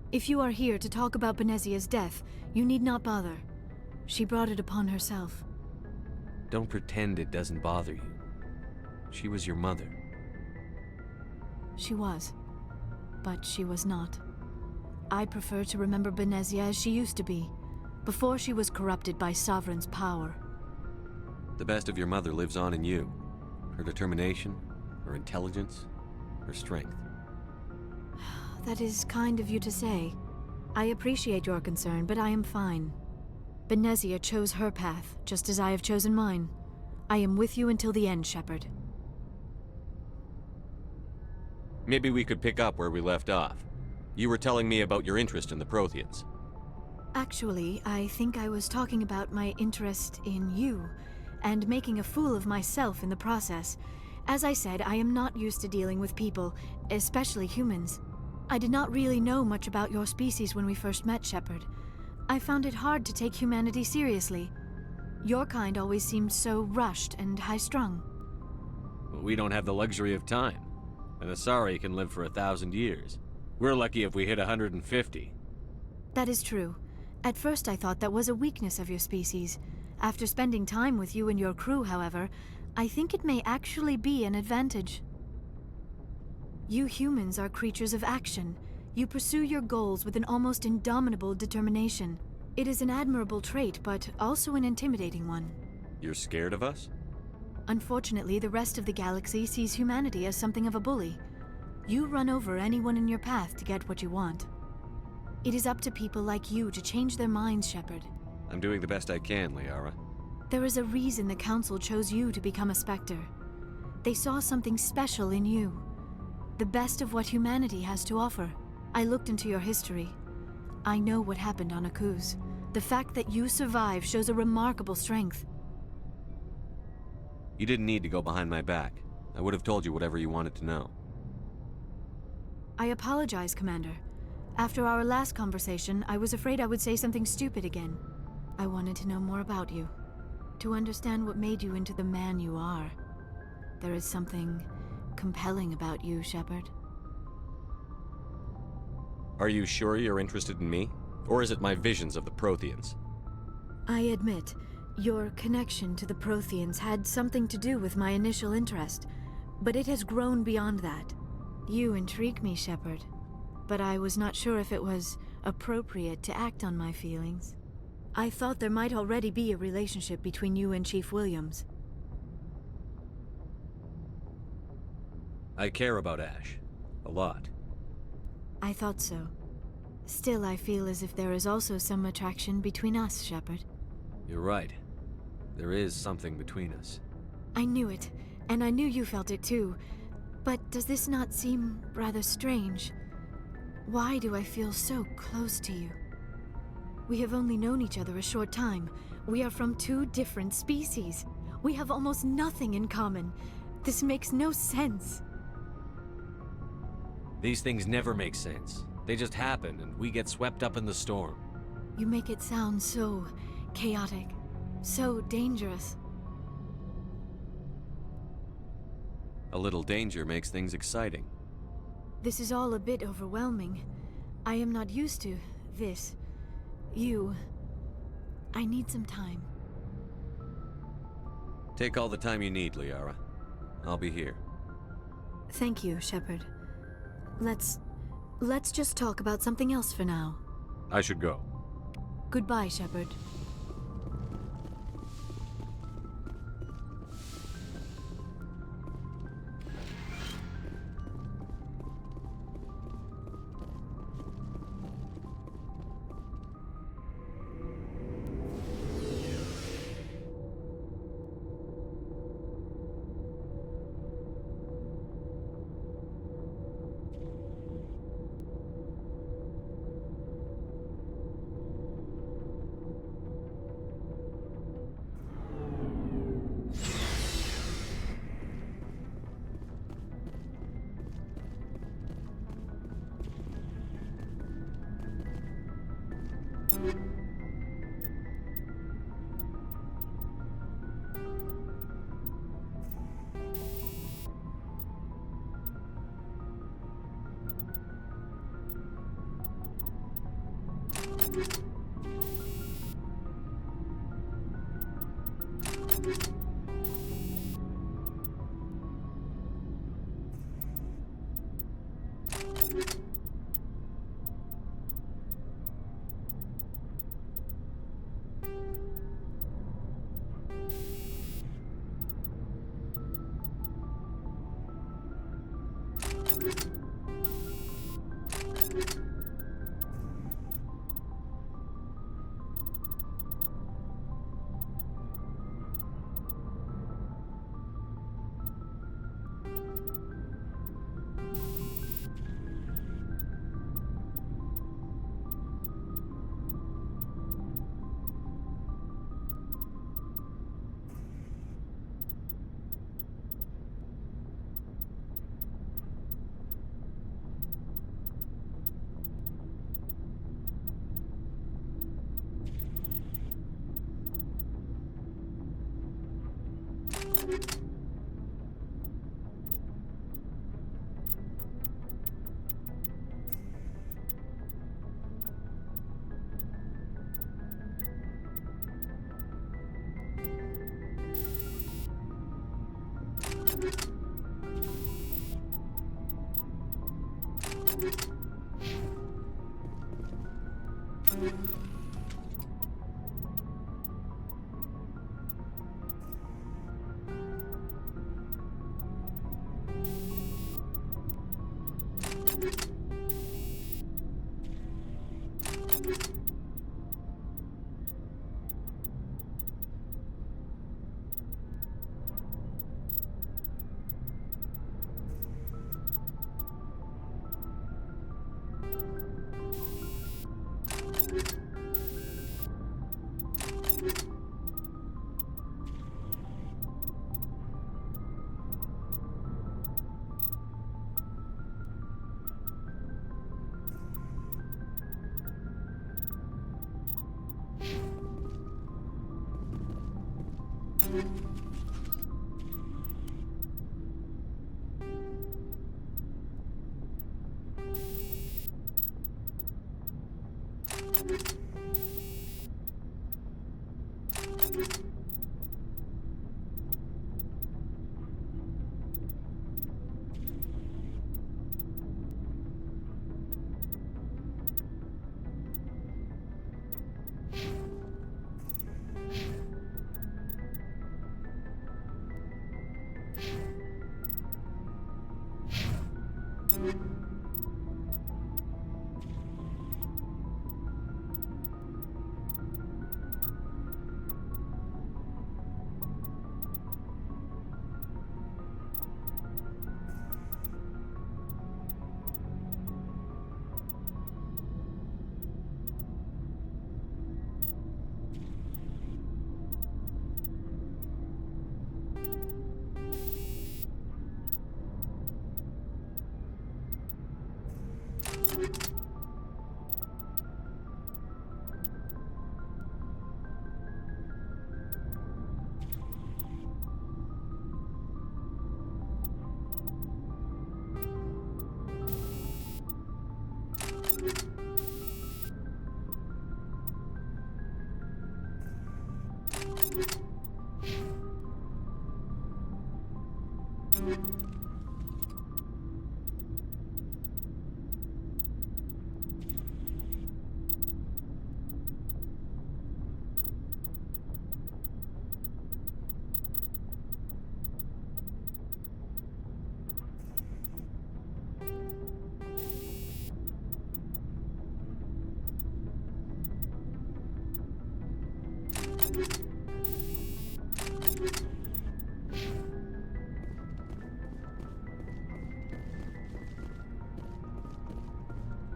If you are here to talk about Benezia's death, you need not bother. She brought it upon herself. Don't pretend it doesn't bother you. She was your mother. She was. But she was not. I prefer to remember Benezia as she used to be, before she was corrupted by Sovereign's power. The best of your mother lives on in you. Her determination, her intelligence, her strength. That is kind of you to say. I appreciate your concern, but I am fine. Benezia chose her path, just as I have chosen mine. I am with you until the end, Shepard. Maybe we could pick up where we left off. You were telling me about your interest in the Protheans. Actually, I think I was talking about my interest in you, and making a fool of myself in the process. As I said, I am not used to dealing with people, especially humans. I did not really know much about your species when we first met, Shepard. I found it hard to take humanity seriously. Your kind always seemed so rushed and high-strung. Well, we don't have the luxury of time. An Asari can live for 1,000 years. We're lucky if we hit 150. That is true. At first I thought that was a weakness of your species. After spending time with you and your crew, however, I think it may actually be an advantage. You humans are creatures of action. You pursue your goals with an almost indomitable determination. It is an admirable trait, but also an intimidating one. You're scared of us? Unfortunately, the rest of the galaxy sees humanity as something of a bully. You run over anyone in your path to get what you want. It is up to people like you to change their minds, Shepard. I'm doing the best I can, Liara. There is a reason the Council chose you to become a Spectre. They saw something special in you. The best of what humanity has to offer. I looked into your history. I know what happened on Akuz. The fact that you survived shows a remarkable strength. You didn't need to go behind my back. I would have told you whatever you wanted to know. I apologize, Commander. After our last conversation, I was afraid I would say something stupid again. I wanted to know more about you. To understand what made you into the man you are. There is something compelling about you, Shepard. Are you sure you're interested in me? Or is it my visions of the Protheans? I admit, your connection to the Protheans had something to do with my initial interest, but it has grown beyond that. You intrigue me, Shepard, but I was not sure if it was appropriate to act on my feelings. I thought there might already be a relationship between you and Chief Williams. I care about Ash. A lot. I thought so. Still, I feel as if there is also some attraction between us, Shepard. You're right. There is something between us. I knew it, and I knew you felt it too. But does this not seem rather strange? Why do I feel so close to you? We have only known each other a short time. We are from two different species. We have almost nothing in common. This makes no sense. These things never make sense. They just happen, and we get swept up in the storm. You make it sound so chaotic, so dangerous. A little danger makes things exciting. This is all a bit overwhelming. I am not used to this. I need some time. Take all the time you need, Liara. I'll be here. Thank you, Shepard. Let's just talk about something else for now. I should go. Goodbye, Shepard.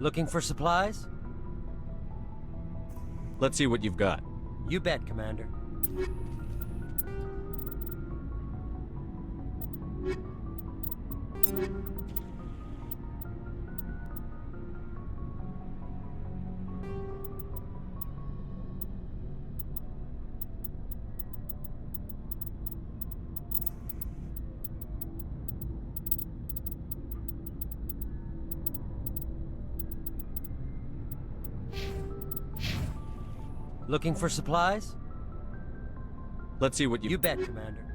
Looking for supplies? Let's see what you've got. You bet, Commander. Looking for supplies? Let's see what You bet, Commander.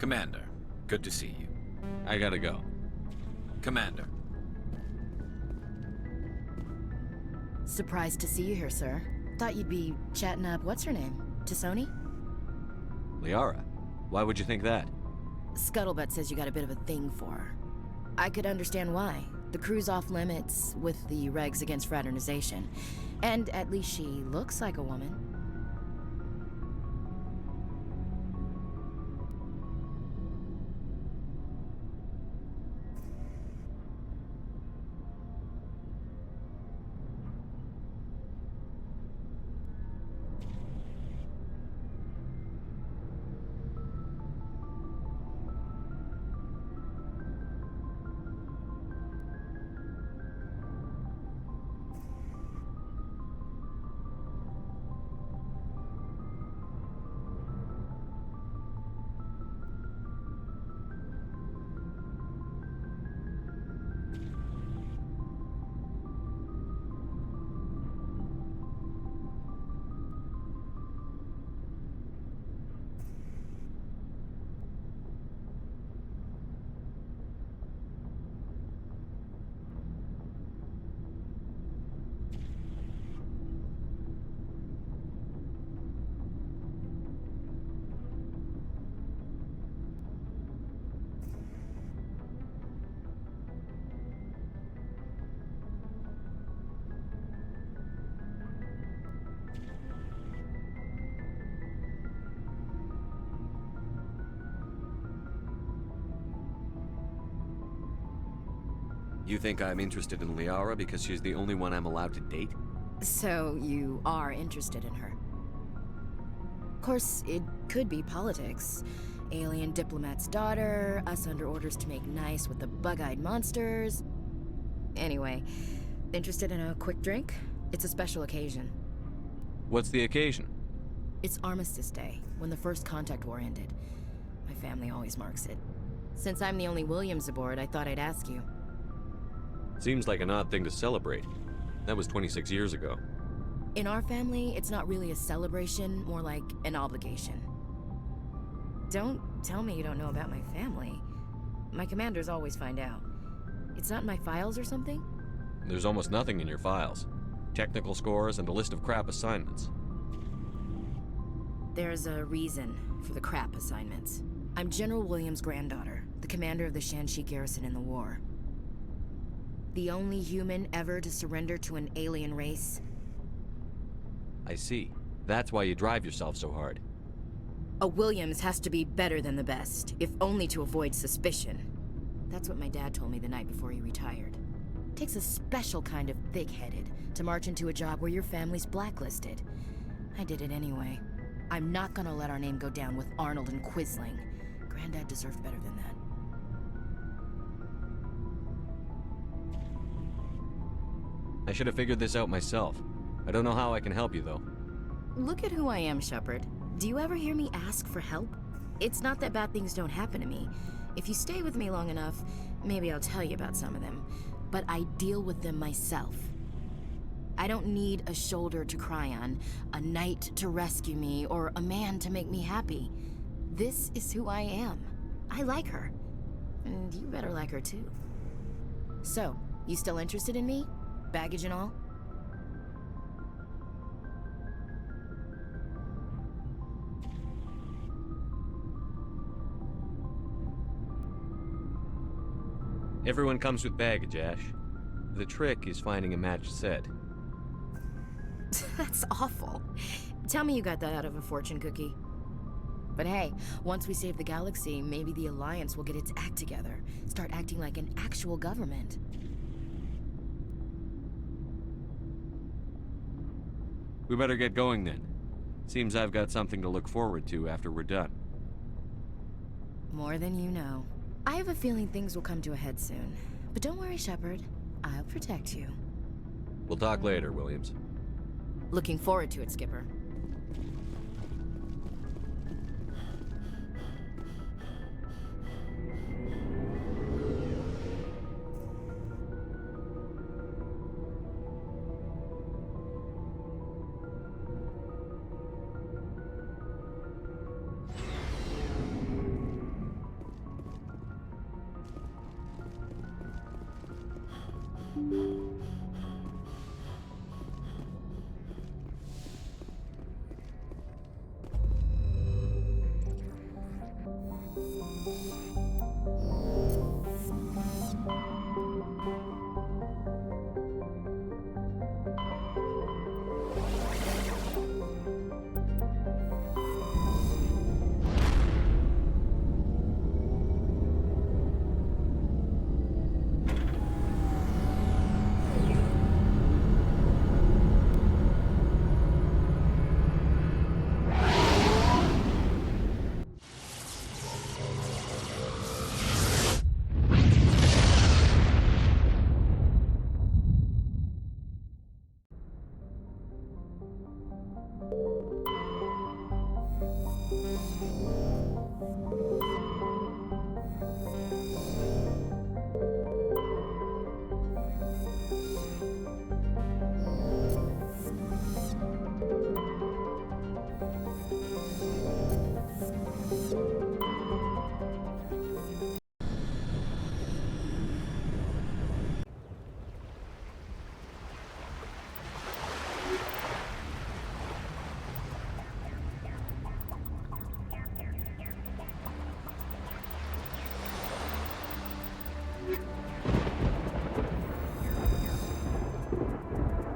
Commander, good to see you. I gotta go. Commander. Surprised to see you here, sir. Thought you'd be chatting up what's her name? T'Soni? Liara, why would you think that? Scuttlebutt says you got a bit of a thing for her. I could understand why. The crew's off limits with the regs against fraternization. And at least she looks like a woman. You think I'm interested in Liara because she's the only one I'm allowed to date? So you are interested in her. Of course, it could be politics. Alien diplomat's daughter, us under orders to make nice with the bug-eyed monsters. Anyway, interested in a quick drink? It's a special occasion. What's the occasion? It's Armistice Day, when the First Contact War ended. My family always marks it. Since I'm the only Williams aboard, I thought I'd ask you. Seems like an odd thing to celebrate. That was 26 years ago. In our family, it's not really a celebration, more like an obligation. Don't tell me you don't know about my family. My commanders always find out. It's not in my files or something? There's almost nothing in your files. Technical scores and a list of crap assignments. There's a reason for the crap assignments. I'm General Williams' granddaughter, the commander of the Shanxi garrison in the war. The only human ever to surrender to an alien race. I see. That's why you drive yourself so hard. A Williams has to be better than the best, if only to avoid suspicion. That's what my dad told me the night before he retired. Takes a special kind of thick-headed to march into a job where your family's blacklisted. I did it anyway. I'm not gonna let our name go down with Arnold and Quisling. Granddad deserved better than that. I should have figured this out myself. I don't know how I can help you, though. Look at who I am, Shepard. Do you ever hear me ask for help? It's not that bad things don't happen to me. If you stay with me long enough, maybe I'll tell you about some of them. But I deal with them myself. I don't need a shoulder to cry on, a knight to rescue me, or a man to make me happy. This is who I am. I like her. And you better like her too. So, you still interested in me? Baggage and all? Everyone comes with baggage, Ash. The trick is finding a matched set. That's awful. Tell me you got that out of a fortune cookie. But hey, once we save the galaxy, maybe the Alliance will get its act together. Start acting like an actual government. We better get going then. Seems I've got something to look forward to after we're done. More than you know. I have a feeling things will come to a head soon. But don't worry, Shepard. I'll protect you. We'll talk later, Williams. Looking forward to it, Skipper.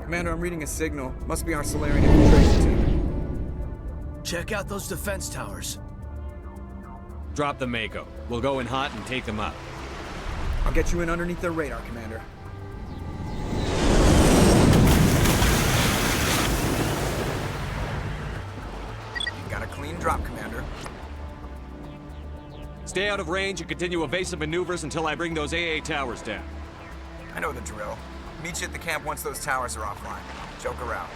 Commander, I'm reading a signal. Must be our Solarian infiltration team. Check out those defense towers. Drop the Mako. We'll go in hot and take them up. I'll get you in underneath their radar, Commander. Got a clean drop, Commander. Stay out of range and continue evasive maneuvers until I bring those AA towers down. I know the drill. Meet you at the camp once those towers are offline. Joker out.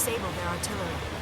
disable their artillery.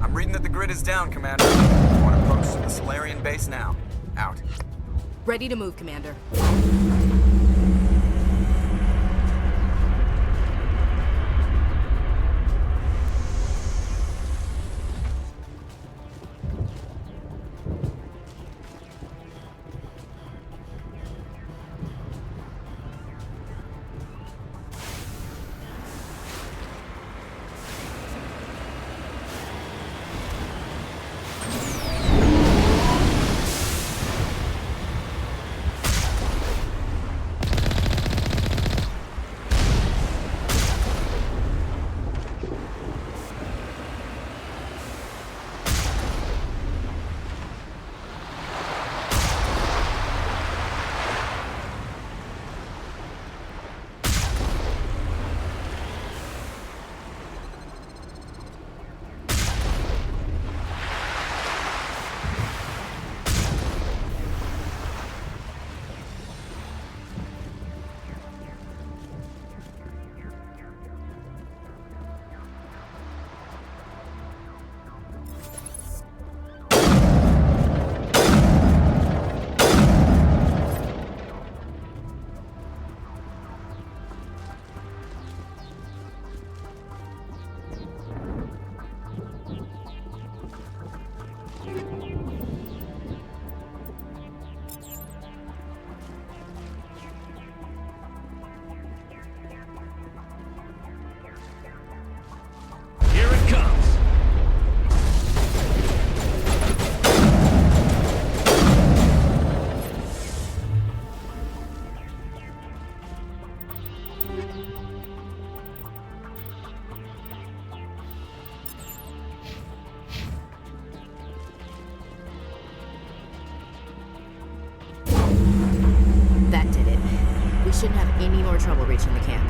I'm reading that the grid is down, Commander. I want to approach to the Solarian base now. Out. Ready to move, Commander. That did it. We shouldn't have any more trouble reaching the camp.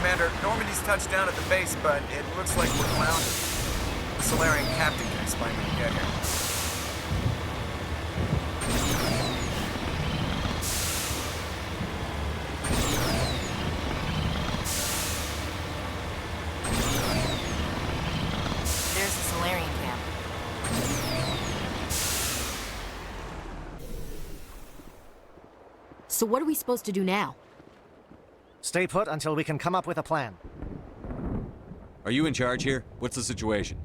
Commander, Normandy's touched down at the base, but it looks like we're grounded. The Solarian captain can explain when you get here. There's the Solarian camp. So what are we supposed to do now? Stay put until we can come up with a plan. Are you in charge here? What's the situation?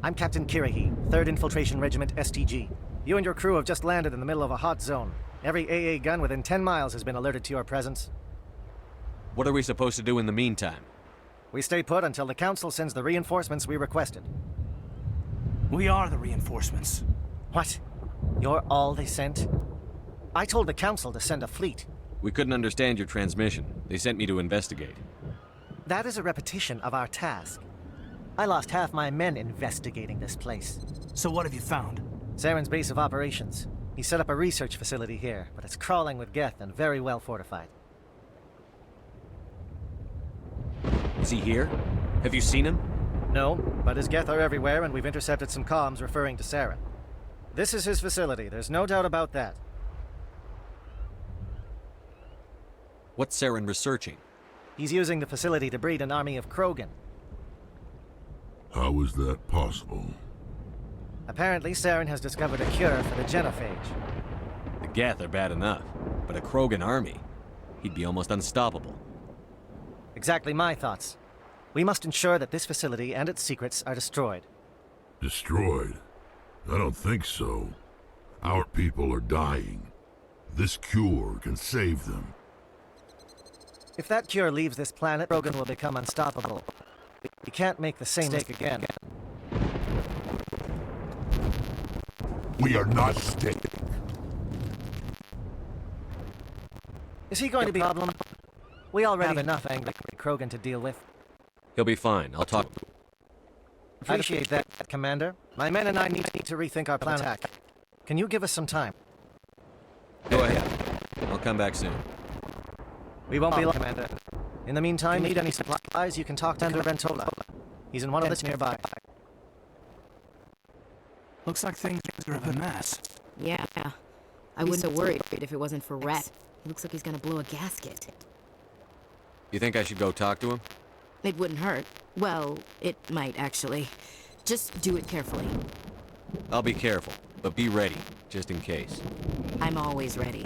I'm Captain Kirrahe, 3rd Infiltration Regiment STG. You and your crew have just landed in the middle of a hot zone. Every AA gun within 10 miles has been alerted to your presence. What are we supposed to do in the meantime? We stay put until the Council sends the reinforcements we requested. We are the reinforcements. What? You're all they sent? I told the Council to send a fleet. We couldn't understand your transmission. They sent me to investigate. That is a repetition of our task. I lost half my men investigating this place. So what have you found? Saren's base of operations. He set up a research facility here, but it's crawling with Geth and very well fortified. Is he here? Have you seen him? No, but his Geth are everywhere, and we've intercepted some comms referring to Saren. This is his facility, there's no doubt about that. What's Saren researching? He's using the facility to breed an army of Krogan. How is that possible? Apparently, Saren has discovered a cure for the genophage. The Geth are bad enough, but a Krogan army? He'd be almost unstoppable. Exactly my thoughts. We must ensure that this facility and its secrets are destroyed. Destroyed? I don't think so. Our people are dying. This cure can save them. If that cure leaves this planet, Krogan will become unstoppable. We can't make the same mistake again. We are not staying. Is he going to be a problem? We already have enough angry Krogan to deal with. He'll be fine. I'll talk. Appreciate that, Commander. My men and I need to rethink our plan of attack. Can you give us some time? Go ahead. I'll come back soon. We won't be long, Commander. In the meantime, need any supplies, you can talk to Commander Ventola. He's in one of the nearby. Looks like things are a mess. Yeah. I wouldn't have worried if it wasn't for Rat. He looks like he's gonna blow a gasket. You think I should go talk to him? It wouldn't hurt. Well, it might actually. Just do it carefully. I'll be careful, but be ready, just in case. I'm always ready.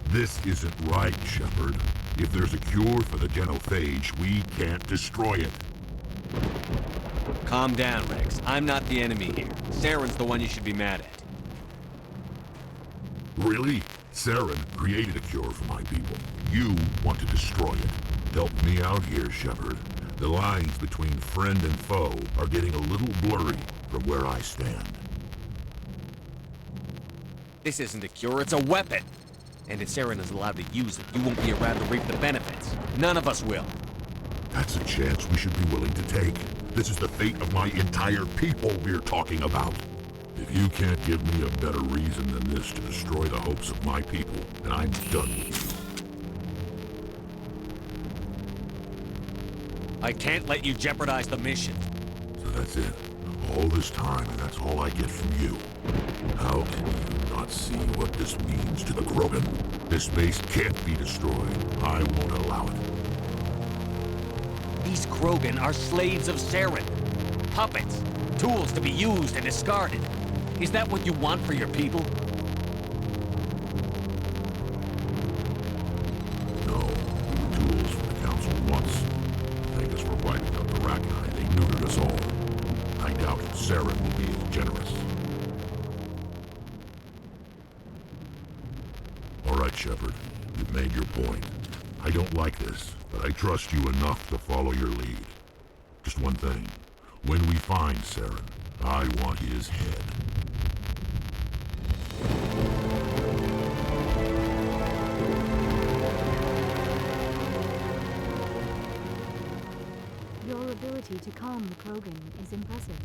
This isn't right, Shepard. If there's a cure for the genophage, we can't destroy it. Calm down, Rex. I'm not the enemy here. Saren's the one you should be mad at. Really? Saren created a cure for my people. You want to destroy it. Help me out here, Shepard. The lines between friend and foe are getting a little blurry from where I stand. This isn't a cure, it's a weapon! And if Saren is allowed to use it, you won't be around to reap the benefits. None of us will. That's a chance we should be willing to take. This is the fate of my entire people we're talking about. If you can't give me a better reason than this to destroy the hopes of my people, then I'm done with you. I can't let you jeopardize the mission. So that's it. All this time, and that's all I get from you. How can you not see what this means to the Krogan? This base can't be destroyed. I won't allow it. These Krogan are slaves of Saren. Puppets. Tools to be used and discarded. Is that what you want for your people? No. We were tools for the Council once. Thank us for wiping out the Rachni. They neutered us all. I doubt Saren will be as generous. All right, Shepard. You've made your point. I don't like this, but I trust you enough to follow your lead. Just one thing. When we find Saren, I want his head. Your ability to calm the Krogan is impressive.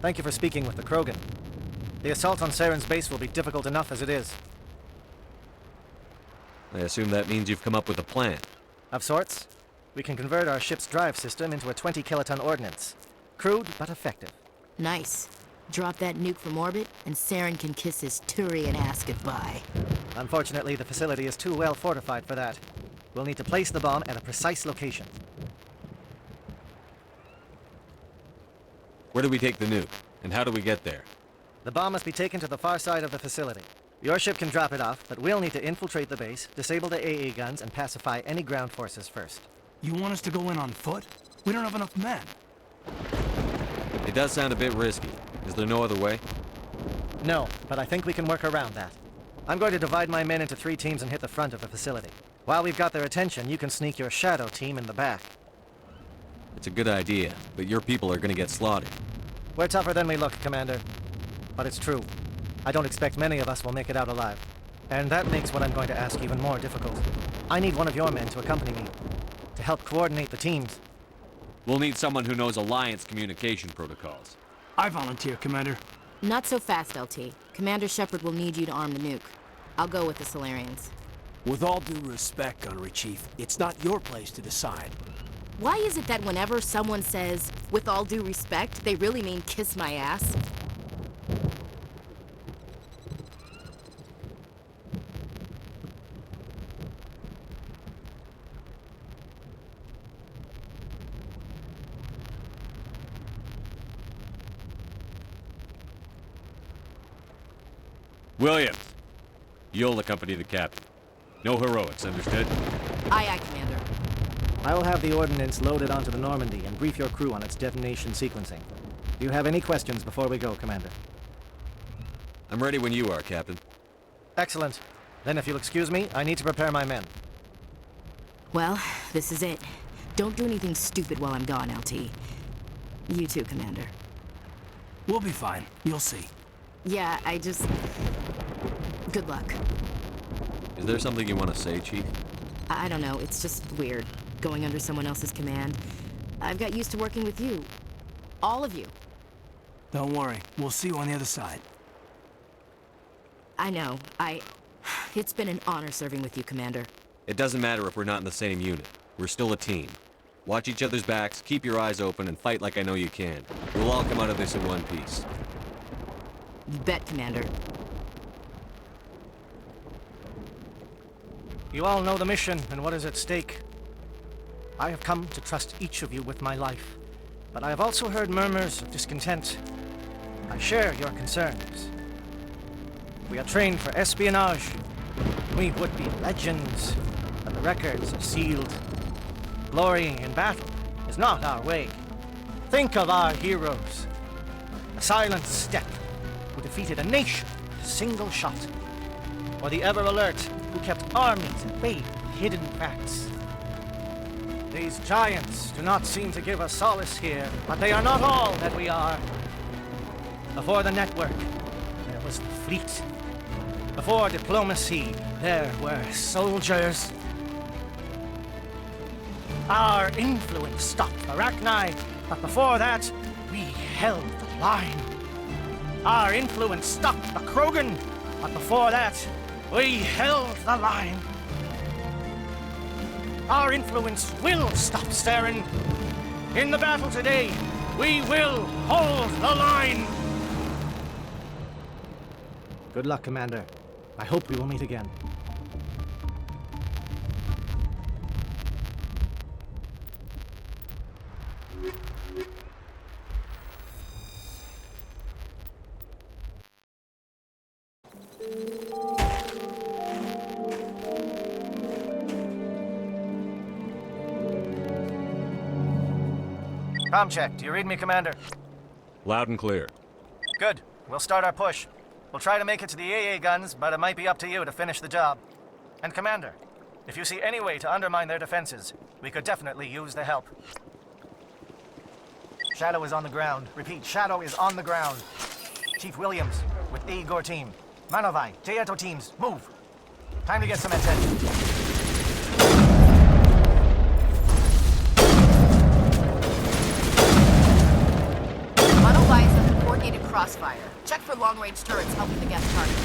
Thank you for speaking with the Krogan. The assault on Saren's base will be difficult enough as it is. I assume that means you've come up with a plan. Of sorts. We can convert our ship's drive system into a 20-kiloton ordnance. Crude, but effective. Nice. Drop that nuke from orbit, and Saren can kiss his Turian ass goodbye. Unfortunately, the facility is too well fortified for that. We'll need to place the bomb at a precise location. Where do we take the nuke? And how do we get there? The bomb must be taken to the far side of the facility. Your ship can drop it off, but we'll need to infiltrate the base, disable the AA guns, and pacify any ground forces first. You want us to go in on foot? We don't have enough men. It does sound a bit risky. Is there no other way? No, but I think we can work around that. I'm going to divide my men into 3 teams and hit the front of the facility. While we've got their attention, you can sneak your shadow team in the back. It's a good idea, but your people are gonna get slaughtered. We're tougher than we look, Commander. But it's true. I don't expect many of us will make it out alive. And that makes what I'm going to ask even more difficult. I need one of your men to accompany me, to help coordinate the teams. We'll need someone who knows Alliance communication protocols. I volunteer, Commander. Not so fast, LT. Commander Shepard will need you to arm the nuke. I'll go with the Solarians. With all due respect, Gunnery Chief, it's not your place to decide. Why is it that whenever someone says, with all due respect, they really mean kiss my ass? Williams, you'll accompany the captain. No heroics, understood? Aye, aye, Commander. I will have the ordnance loaded onto the Normandy and brief your crew on its detonation sequencing. Do you have any questions before we go, Commander? I'm ready when you are, Captain. Excellent. Then if you'll excuse me, I need to prepare my men. Well, this is it. Don't do anything stupid while I'm gone, LT. You too, Commander. We'll be fine. You'll see. Yeah, good luck. Is there something you want to say, Chief? I don't know, it's just weird, going under someone else's command. I've got used to working with you. All of you. Don't worry. We'll see you on the other side. I know. It's been an honor serving with you, Commander. It doesn't matter if we're not in the same unit. We're still a team. Watch each other's backs, keep your eyes open, and fight like I know you can. We'll all come out of this in one piece. You bet, Commander. You all know the mission and what is at stake. I have come to trust each of you with my life, but I have also heard murmurs of discontent. I share your concerns. We are trained for espionage. We would be legends, but the records are sealed. Glory in battle is not our way. Think of our heroes. A silent step who defeated a nation with a single shot. Or the ever-alert who kept armies at bay with hidden cracks. These giants do not seem to give us solace here, but they are not all that we are. Before the network, there was the fleet. Before diplomacy, there were soldiers. Our influence stopped Arachni, but before that, we held the line. Our influence stopped the Krogan, but before that, we held the line. Our influence will stop Saren. In the battle today, we will hold the line. Good luck, Commander. I hope we will meet again. Comm check. Do you read me, Commander? Loud and clear. Good. We'll start our push. We'll try to make it to the AA guns, but it might be up to you to finish the job. And Commander, if you see any way to undermine their defenses, we could definitely use the help. Shadow is on the ground. Repeat, Shadow is on the ground. Chief Williams, with A. Igor team. Manovai, Teato teams, move. Time to get some attention. Manovai is under coordinated crossfire. Check for long-range turrets helping the guest target.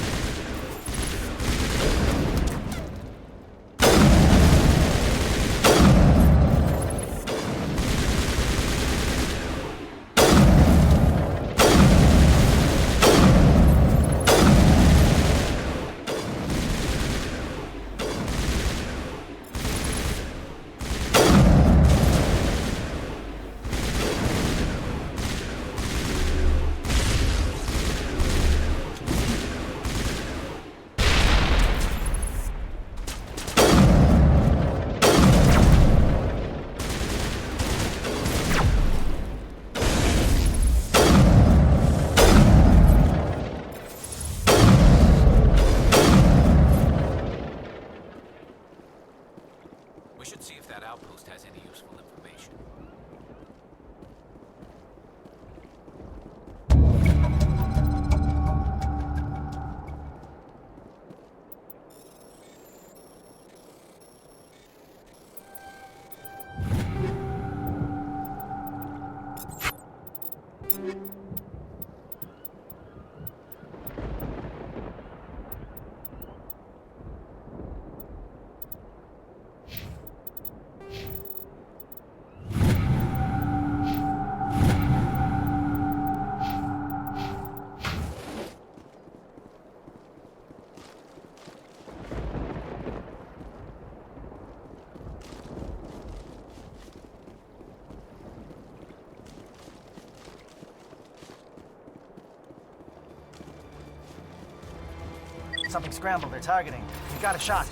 Something scrambled. They're targeting. We got a shot.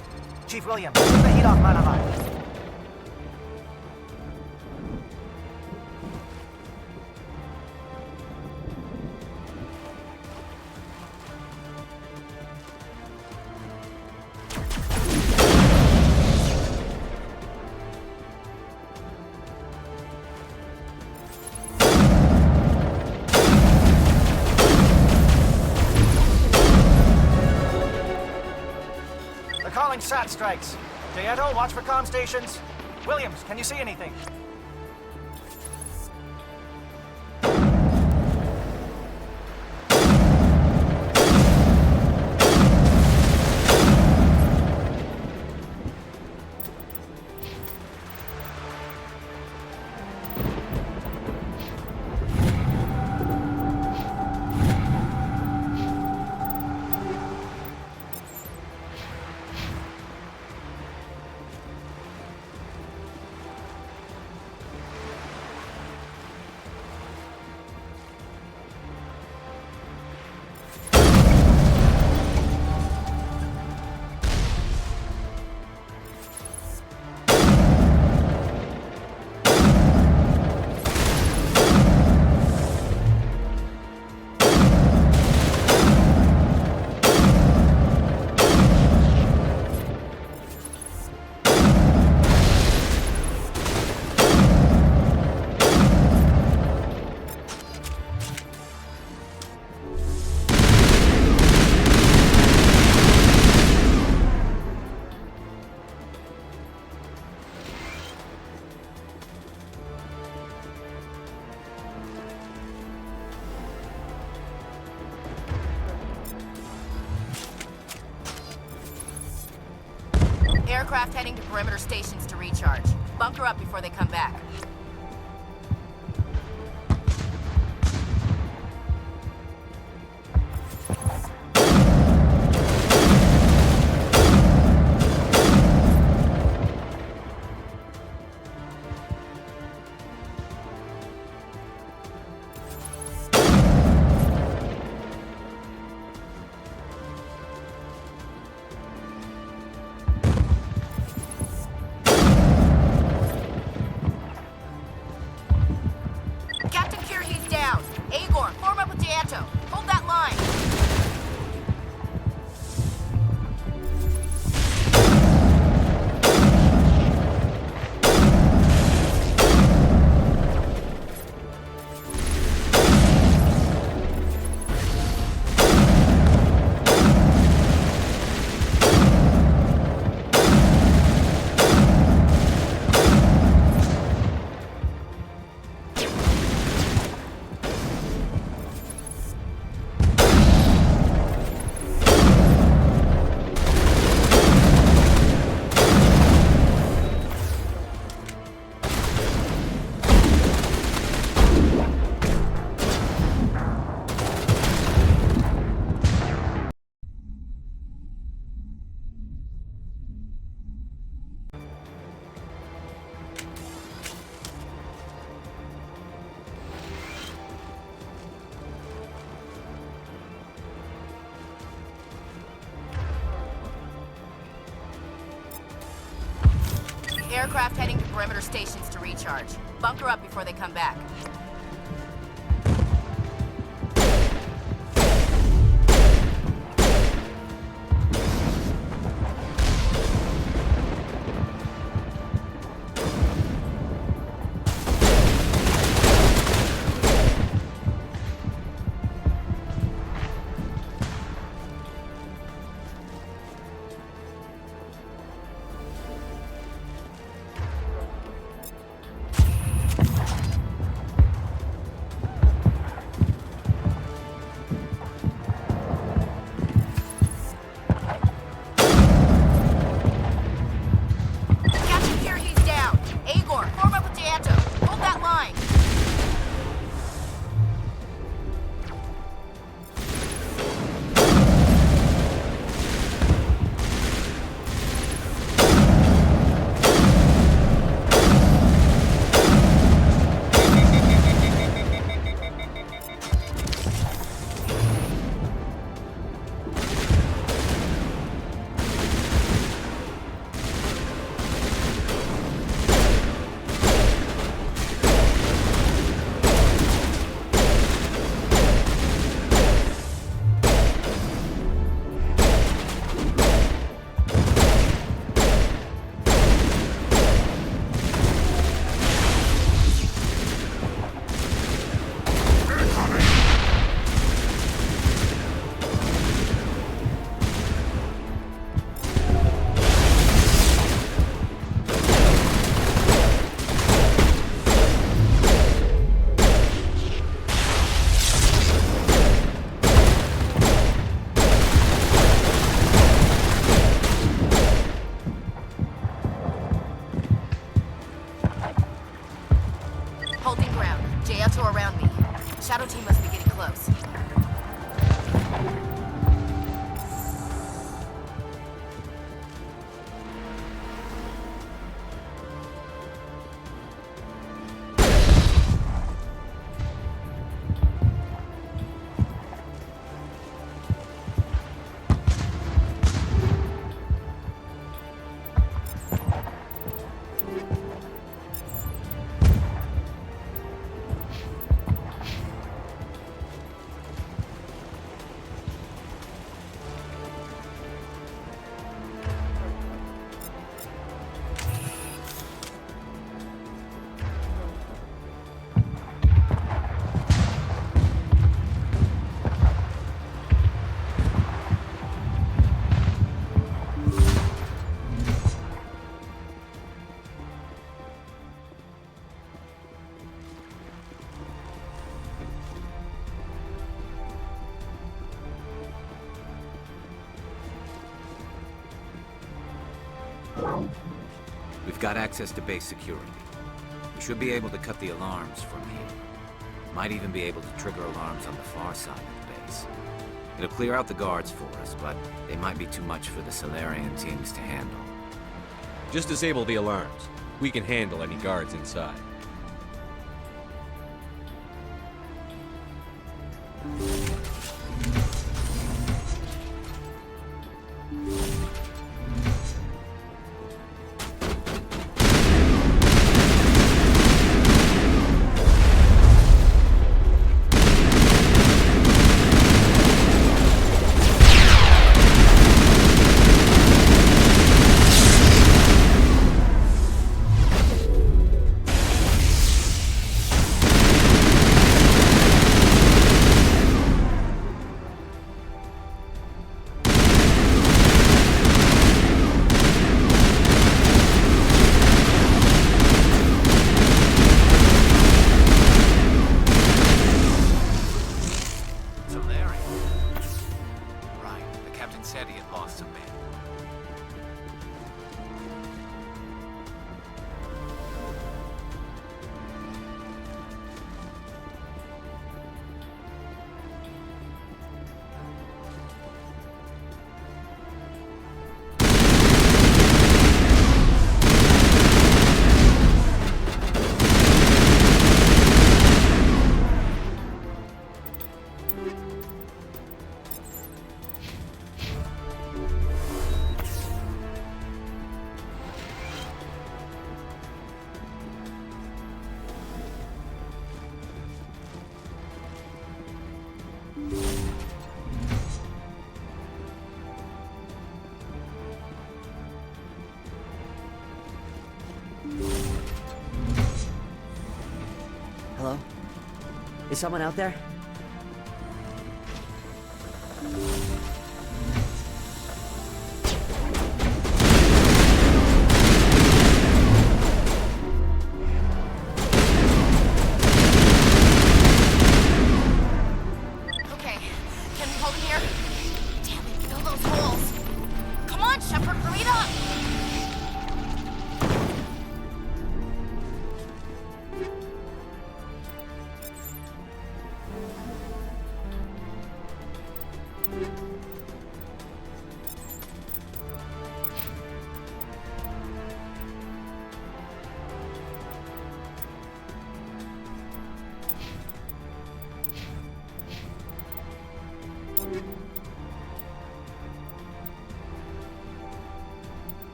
Chief Williams, take the heat off Manavai. Calling SAT strikes. Dieto, watch for comm stations. Williams, can you see anything? Aircraft heading to perimeter stations to recharge. Bunker up before they come back. Hold that line! Aircraft heading to perimeter stations to recharge. Bunker up before they come back. Stay out to around me. Shadow team must be getting close. We've got access to base security. We should be able to cut the alarms from here. Might even be able to trigger alarms on the far side of the base. It'll clear out the guards for us, but they might be too much for the Solarian teams to handle. Just disable the alarms. We can handle any guards inside. Hello? Is someone out there? Okay, can we hold it here? Damn it, fill those holes. Come on, Shepard, hurry it up!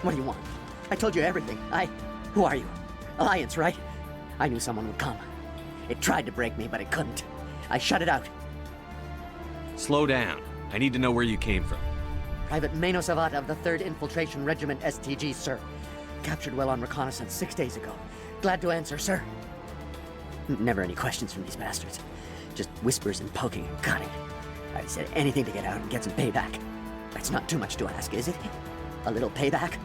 What do you want? I told you everything. Who are you? Alliance, right? I knew someone would come. It tried to break me, but it couldn't. I shut it out. Slow down. I need to know where you came from. Private Mano Savata of the 3rd Infiltration Regiment STG, sir. Captured well on reconnaissance 6 days ago. Glad to answer, sir. Never any questions from these bastards. Just whispers and poking and cutting. I said anything to get out and get some payback. That's not too much to ask, is it? A little payback?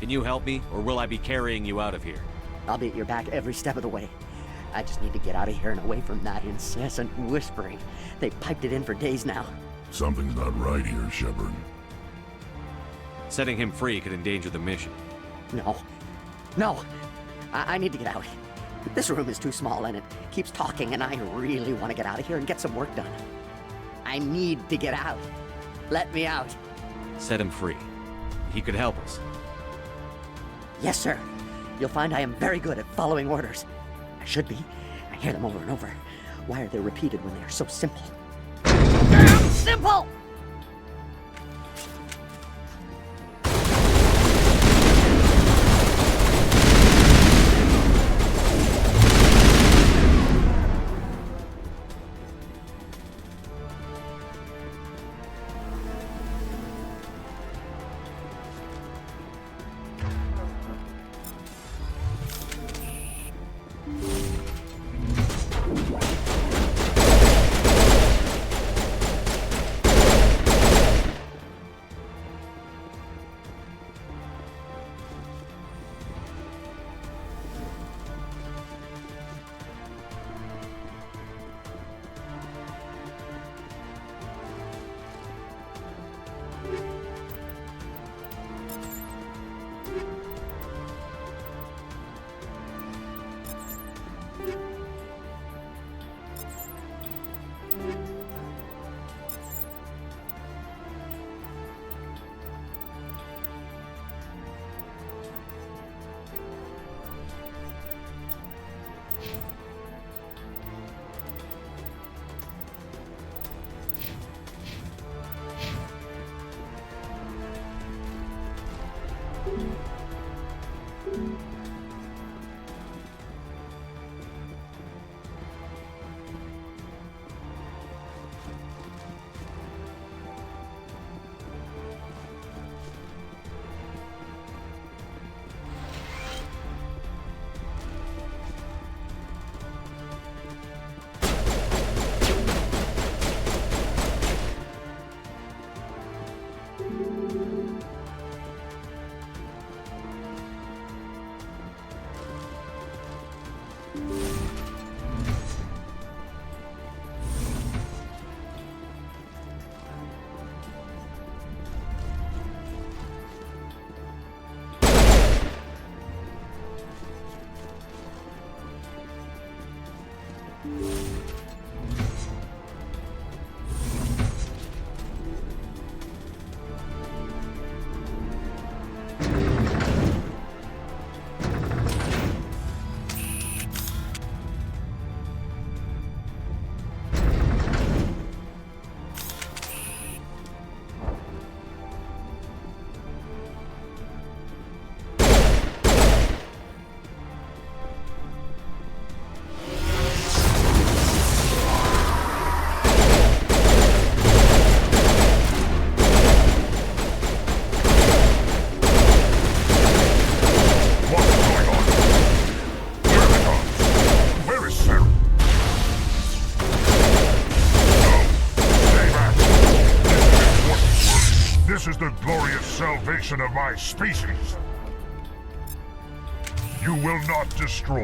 Can you help me, or will I be carrying you out of here? I'll be at your back every step of the way. I just need to get out of here and away from that incessant whispering. They've piped it in for days now. Something's not right here, Shepard. Setting him free could endanger the mission. No. No! I need to get out. This room is too small and it keeps talking, and I really want to get out of here and get some work done. I need to get out. Let me out. Set him free. He could help us. Yes, sir. You'll find I am very good at following orders. I should be. I hear them over and over. Why are they repeated when they are so simple? Damn simple! Salvation of my species. You will not destroy.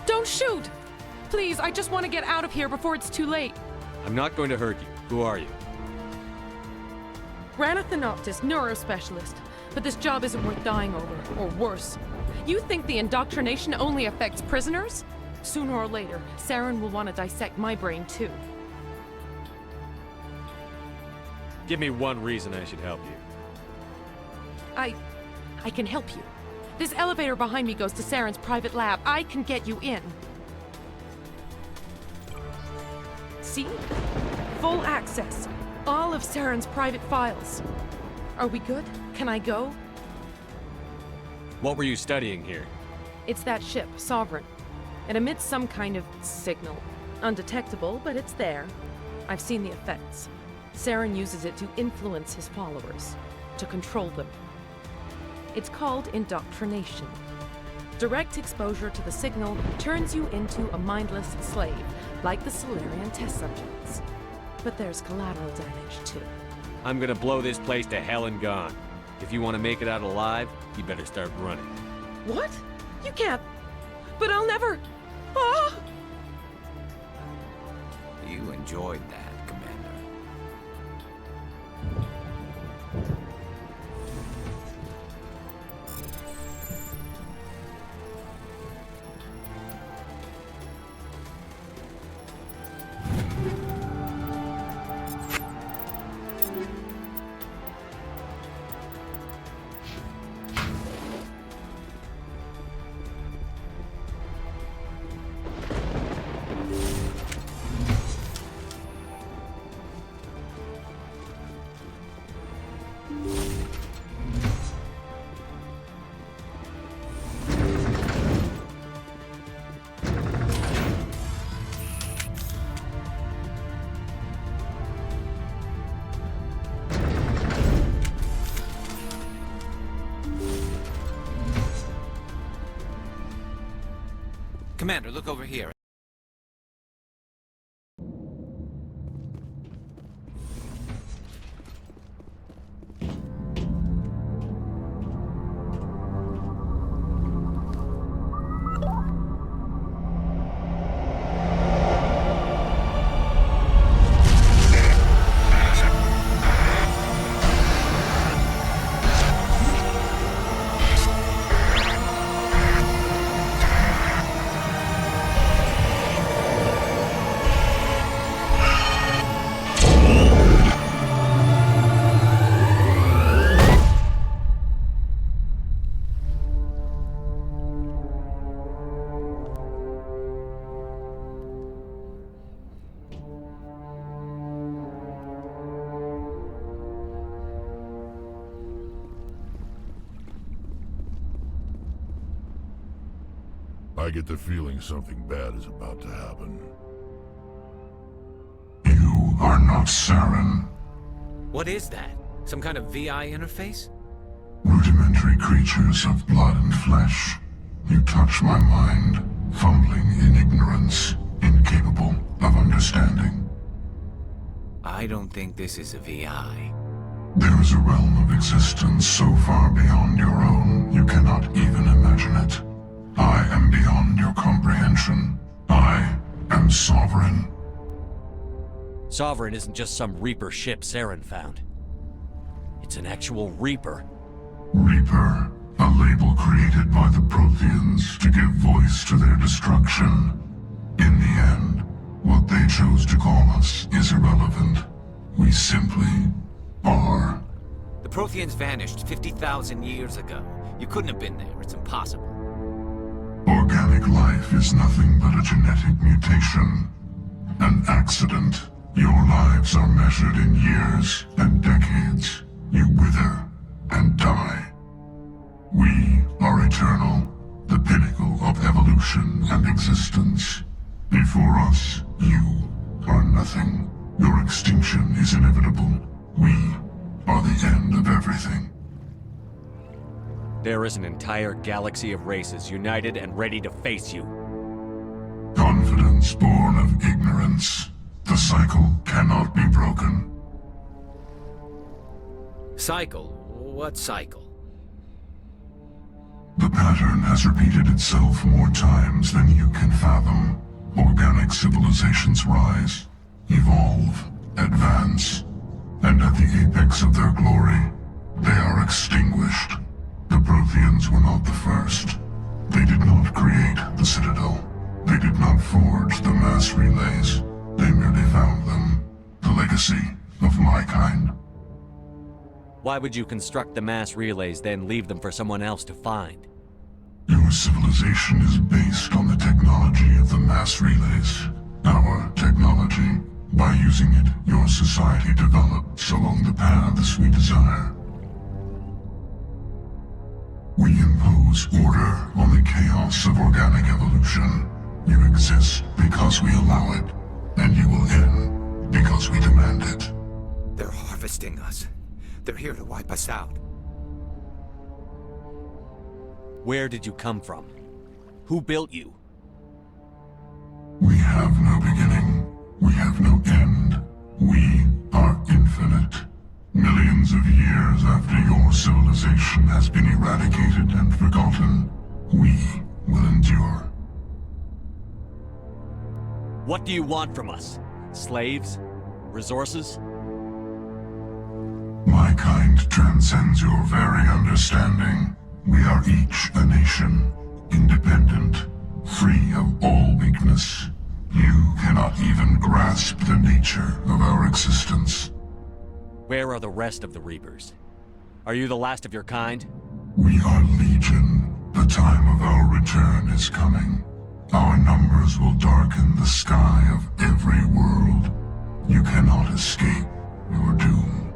Don't shoot! Please, I just want to get out of here before it's too late. I'm not going to hurt you. Who are you? Ranathan Thanoptis, neurospecialist. But this job isn't worth dying over, or worse. You think the indoctrination only affects prisoners? Sooner or later, Saren will want to dissect my brain too. Give me one reason I should help you. I can help you. This elevator behind me goes to Saren's private lab. I can get you in. See? Full access. All of Saren's private files. Are we good? Can I go? What were you studying here? It's that ship, Sovereign. It emits some kind of signal. Undetectable, but it's there. I've seen the effects. Saren uses it to influence his followers, to control them. It's called indoctrination. Direct exposure to the signal turns you into a mindless slave, like the Solarian test subjects. But there's collateral damage, too. I'm gonna blow this place to hell and gone. If you want to make it out alive, you better start running. What? You can't. But I'll never. Ah! You enjoyed that, Commander. Commander, look over here. I get the feeling something bad is about to happen. You are not Saren. What is that? Some kind of VI interface? Rudimentary creatures of blood and flesh. You touch my mind, fumbling in ignorance, incapable of understanding. I don't think this is a VI. There is a realm of existence so far beyond your own, you cannot even imagine it. I am beyond your comprehension. I am Sovereign. Sovereign isn't just some Reaper ship Saren found. It's an actual Reaper. Reaper, a label created by the Protheans to give voice to their destruction. In the end, what they chose to call us is irrelevant. We simply are. The Protheans vanished 50,000 years ago. You couldn't have been there. It's impossible. Organic life is nothing but a genetic mutation. An accident. Your lives are measured in years and decades. You wither and die. We are eternal, the pinnacle of evolution. evolution and existence. Before us, you are nothing. Your extinction is inevitable. We are the end of everything. There is an entire galaxy of races united and ready to face you. Confidence born of ignorance. The cycle cannot be broken. Cycle? What cycle? The pattern has repeated itself more times than you can fathom. Organic civilizations rise, evolve, advance, and at the apex of their glory, they are extinguished. The Protheans were not the first. They did not create the Citadel. They did not forge the mass relays. They merely found them. The legacy of my kind. Why would you construct the mass relays, then leave them for someone else to find? Your civilization is based on the technology of the mass relays. Our technology. By using it, your society develops along the paths we desire. We impose order on the chaos of organic evolution. You exist because we allow it, and you will end because we demand it. They're harvesting us. They're here to wipe us out. Where did you come from? Who built you? We have no beginning. We have no end. We are infinite. Millions of years after your civilization has been eradicated and forgotten, we will endure. What do you want from us? Slaves? Resources? My kind transcends your very understanding. We are each a nation, independent, free of all weakness. You cannot even grasp the nature of our existence. Where are the rest of the Reapers? Are you the last of your kind? We are Legion. The time of our return is coming. Our numbers will darken the sky of every world. You cannot escape your doom.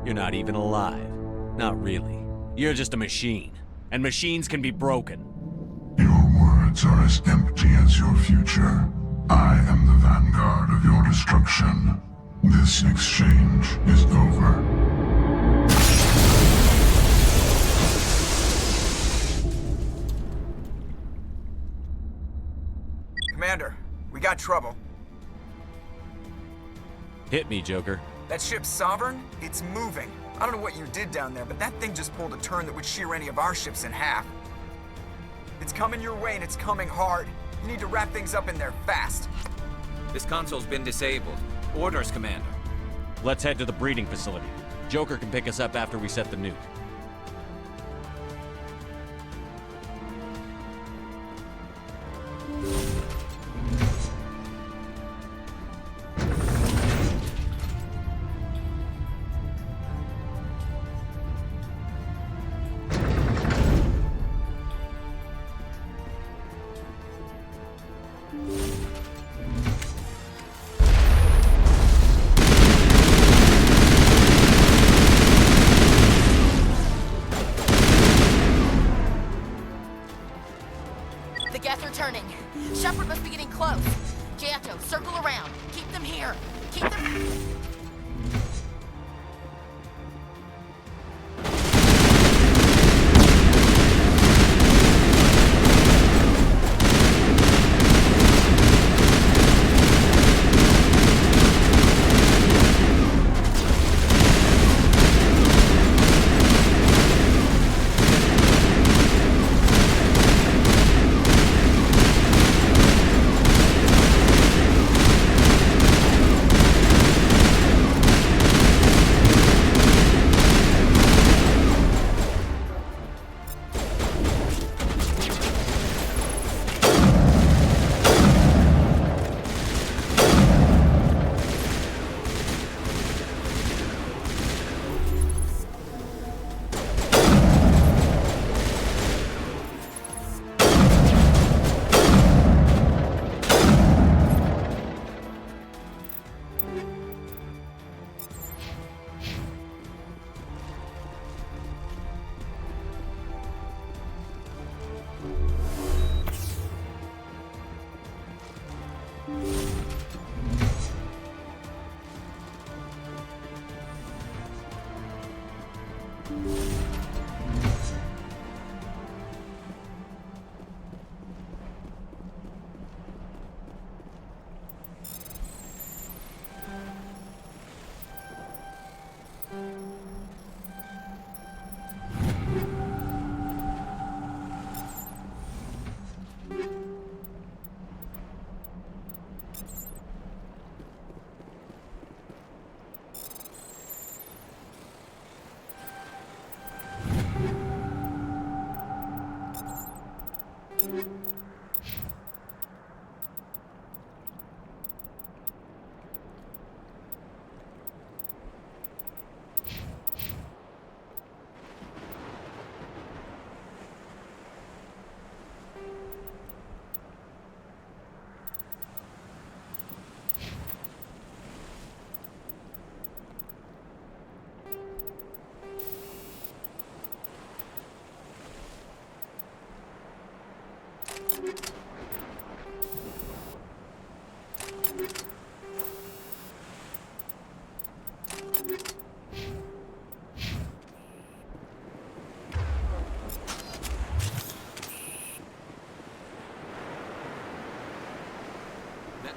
You're not even alive. Not really. You're just a machine. And machines can be broken. Your words are as empty as your future. I am the vanguard of your destruction. This exchange is over. Commander, we got trouble. Hit me, Joker. That ship Sovereign? It's moving. I don't know what you did down there, but that thing just pulled a turn that would shear any of our ships in half. It's coming your way and it's coming hard. You need to wrap things up in there fast. This console's been disabled. Orders, Commander. Let's head to the breeding facility. Joker can pick us up after we set the nuke. Turning. Shepard must be getting close. Jato, circle around. Keep them here. Keep them... That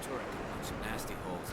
turret can punch some nasty holes.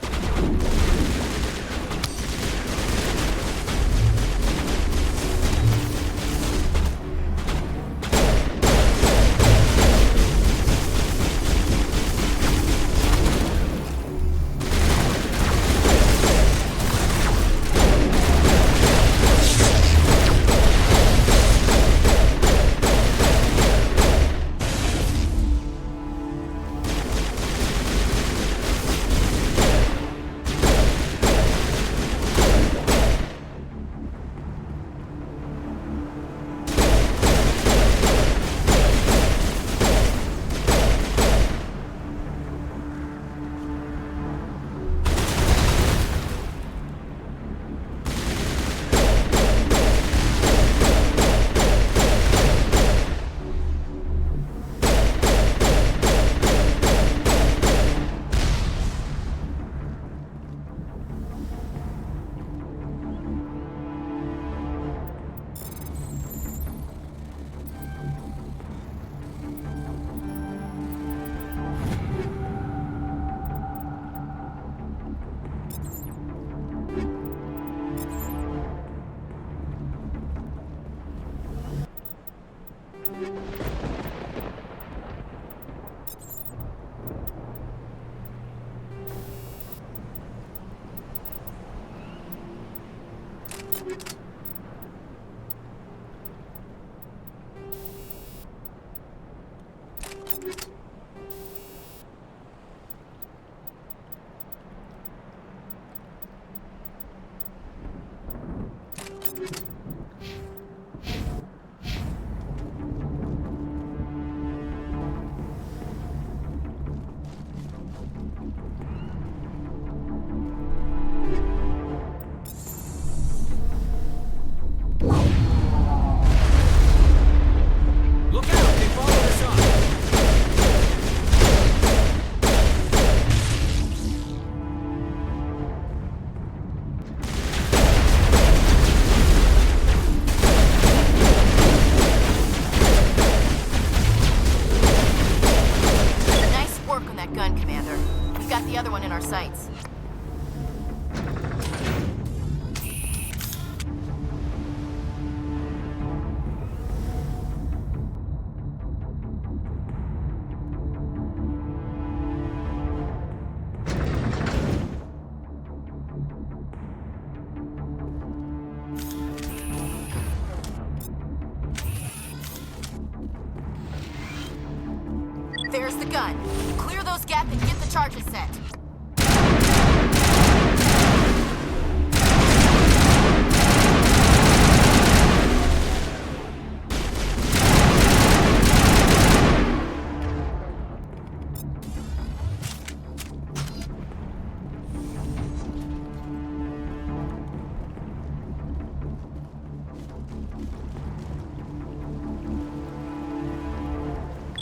There's the gun. Clear those gaps and get the charges set.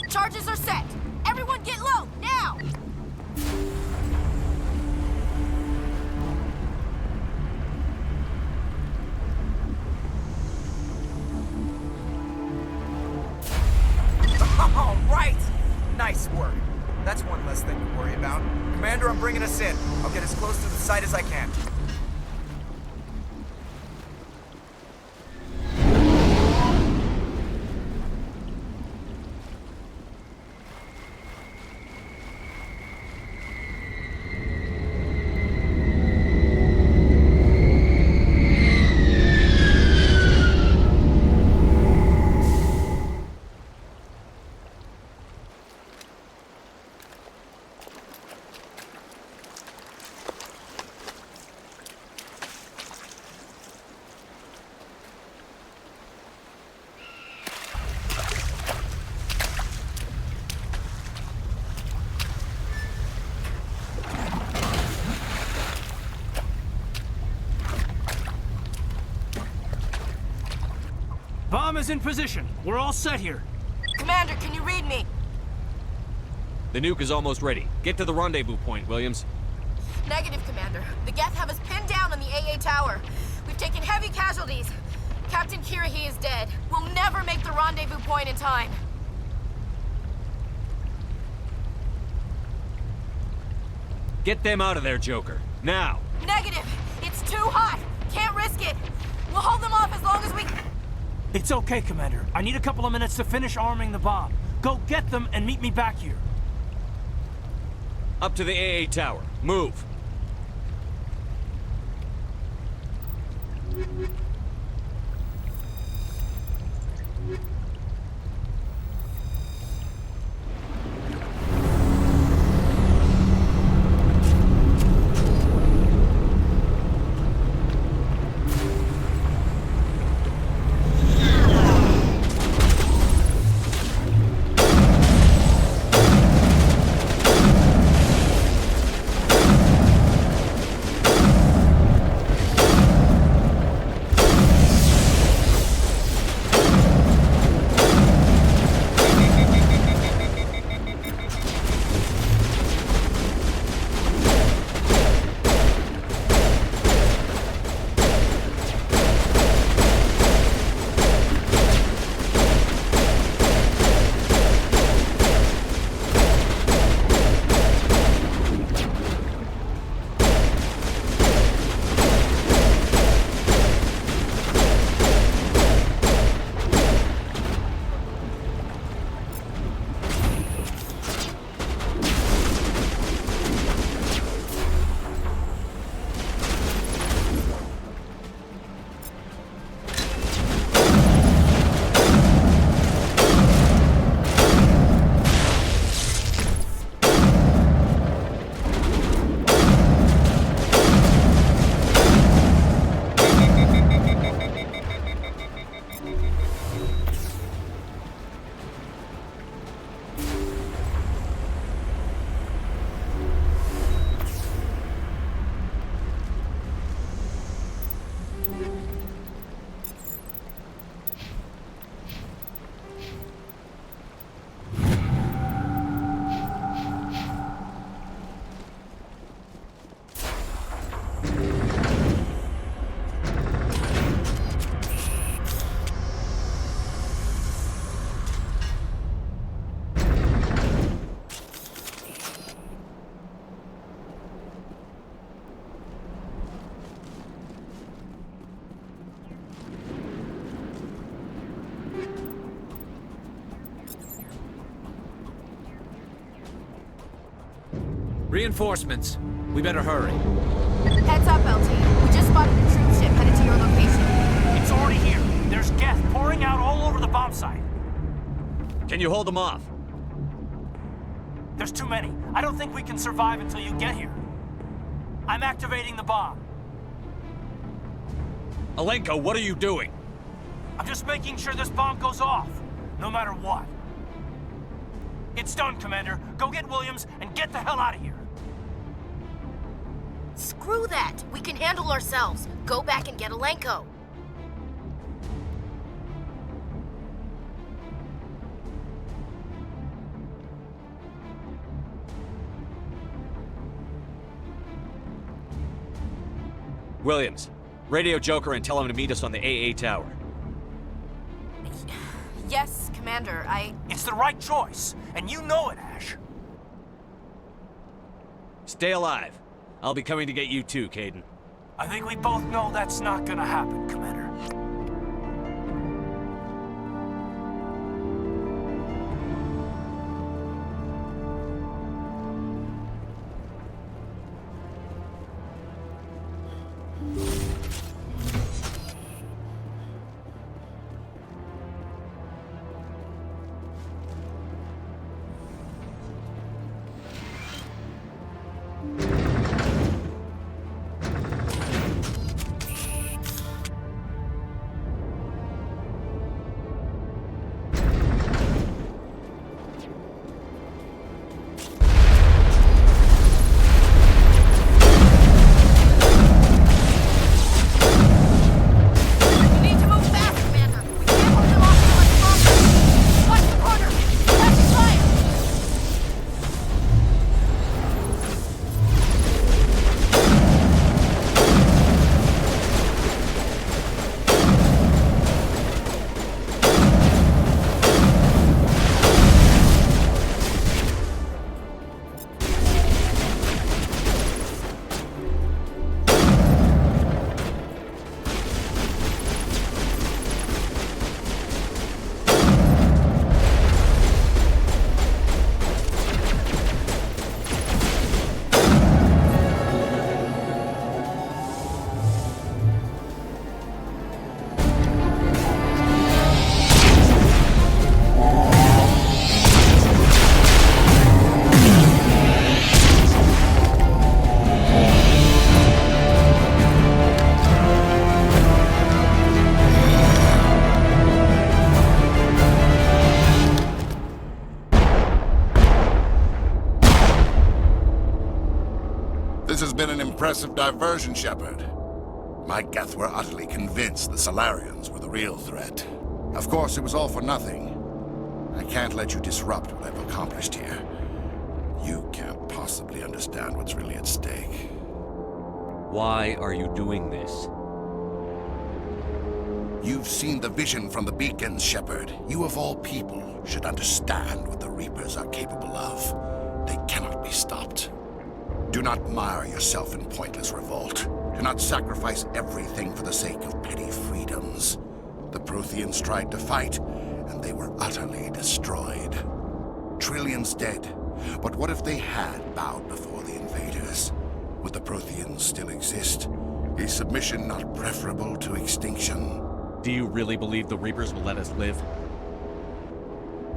Charges are set. Everyone get low, now! All right! Nice work. That's one less thing to worry about. Commander, I'm bringing us in. I'll get as close to the site as I can. bomb is in position. We're all set here. Commander, can you read me? The nuke is almost ready. Get to the rendezvous point, Williams. Negative, Commander. The Geth have us pinned down on the AA tower. We've taken heavy casualties. Captain Kirahi is dead. We'll never make the rendezvous point in time. Get them out of there, Joker. Now! Negative! It's too hot! Can't risk it! We'll hold them off as long as we... It's okay, Commander. I need a couple of minutes to finish arming the bomb. Go get them and meet me back here. Up to the AA tower. Move! Reinforcements. We better hurry. Heads up, LT. We just spotted a troop ship headed to your location. It's already here. There's Geth pouring out all over the bomb site. Can you hold them off? There's too many. I don't think we can survive until you get here. I'm activating the bomb. Alenko, what are you doing? I'm just making sure this bomb goes off, no matter what. It's done, Commander. Go get Williams and get the hell out of here. Screw that! We can handle ourselves. Go back and get Alenko. Williams, radio Joker and tell him to meet us on the AA tower. Yes, Commander, It's the right choice, and you know it, Ash. Stay alive. I'll be coming to get you too, Kaidan. I think we both know that's not gonna happen, Commander. This has been an impressive diversion, Shepard. My Geth were utterly convinced the Solarians were the real threat. Of course, it was all for nothing. I can't let you disrupt what I've accomplished here. You can't possibly understand what's really at stake. Why are you doing this? You've seen the vision from the beacons, Shepard. You of all people should understand what the Reapers are capable of. They cannot be stopped. Do not mire yourself in pointless revolt. Do not sacrifice everything for the sake of petty freedoms. The Protheans tried to fight, and they were utterly destroyed. Trillions dead, but what if they had bowed before the invaders? Would the Protheans still exist? Is submission not preferable to extinction? Do you really believe the Reapers will let us live?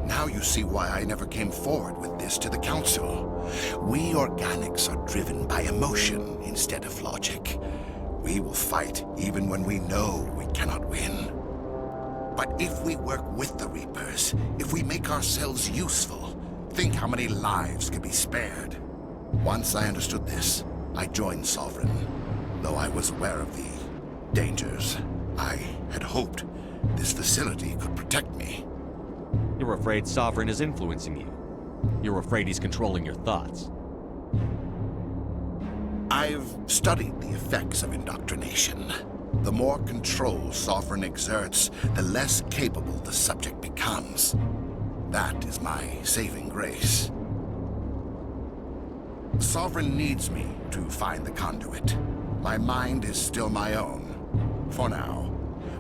Now you see why I never came forward with this to the Council. We organics are driven by emotion instead of logic. We will fight even when we know we cannot win. But if we work with the Reapers, if we make ourselves useful, think how many lives could be spared. Once I understood this, I joined Sovereign. Though I was aware of the dangers, I had hoped this facility could protect me. You're afraid Sovereign is influencing you. You're afraid he's controlling your thoughts. I've studied the effects of indoctrination. The more control Sovereign exerts, the less capable the subject becomes. That is my saving grace. Sovereign needs me to find the conduit. My mind is still my own, for now.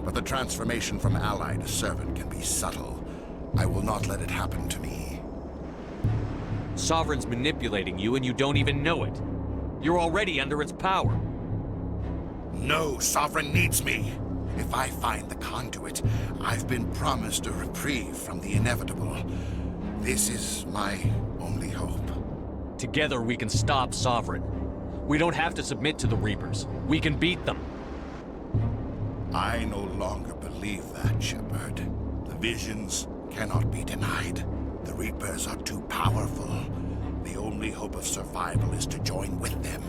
But the transformation from ally to servant can be subtle. I will not let it happen to me. Sovereign's manipulating you and you don't even know it. You're already under its power. No, Sovereign needs me. If I find the conduit, I've been promised a reprieve from the inevitable. This is my only hope. Together we can stop Sovereign. We don't have to submit to the Reapers. We can beat them. I no longer believe that, Shepard. The visions cannot be denied. The Reapers are too powerful. The only hope of survival is to join with them.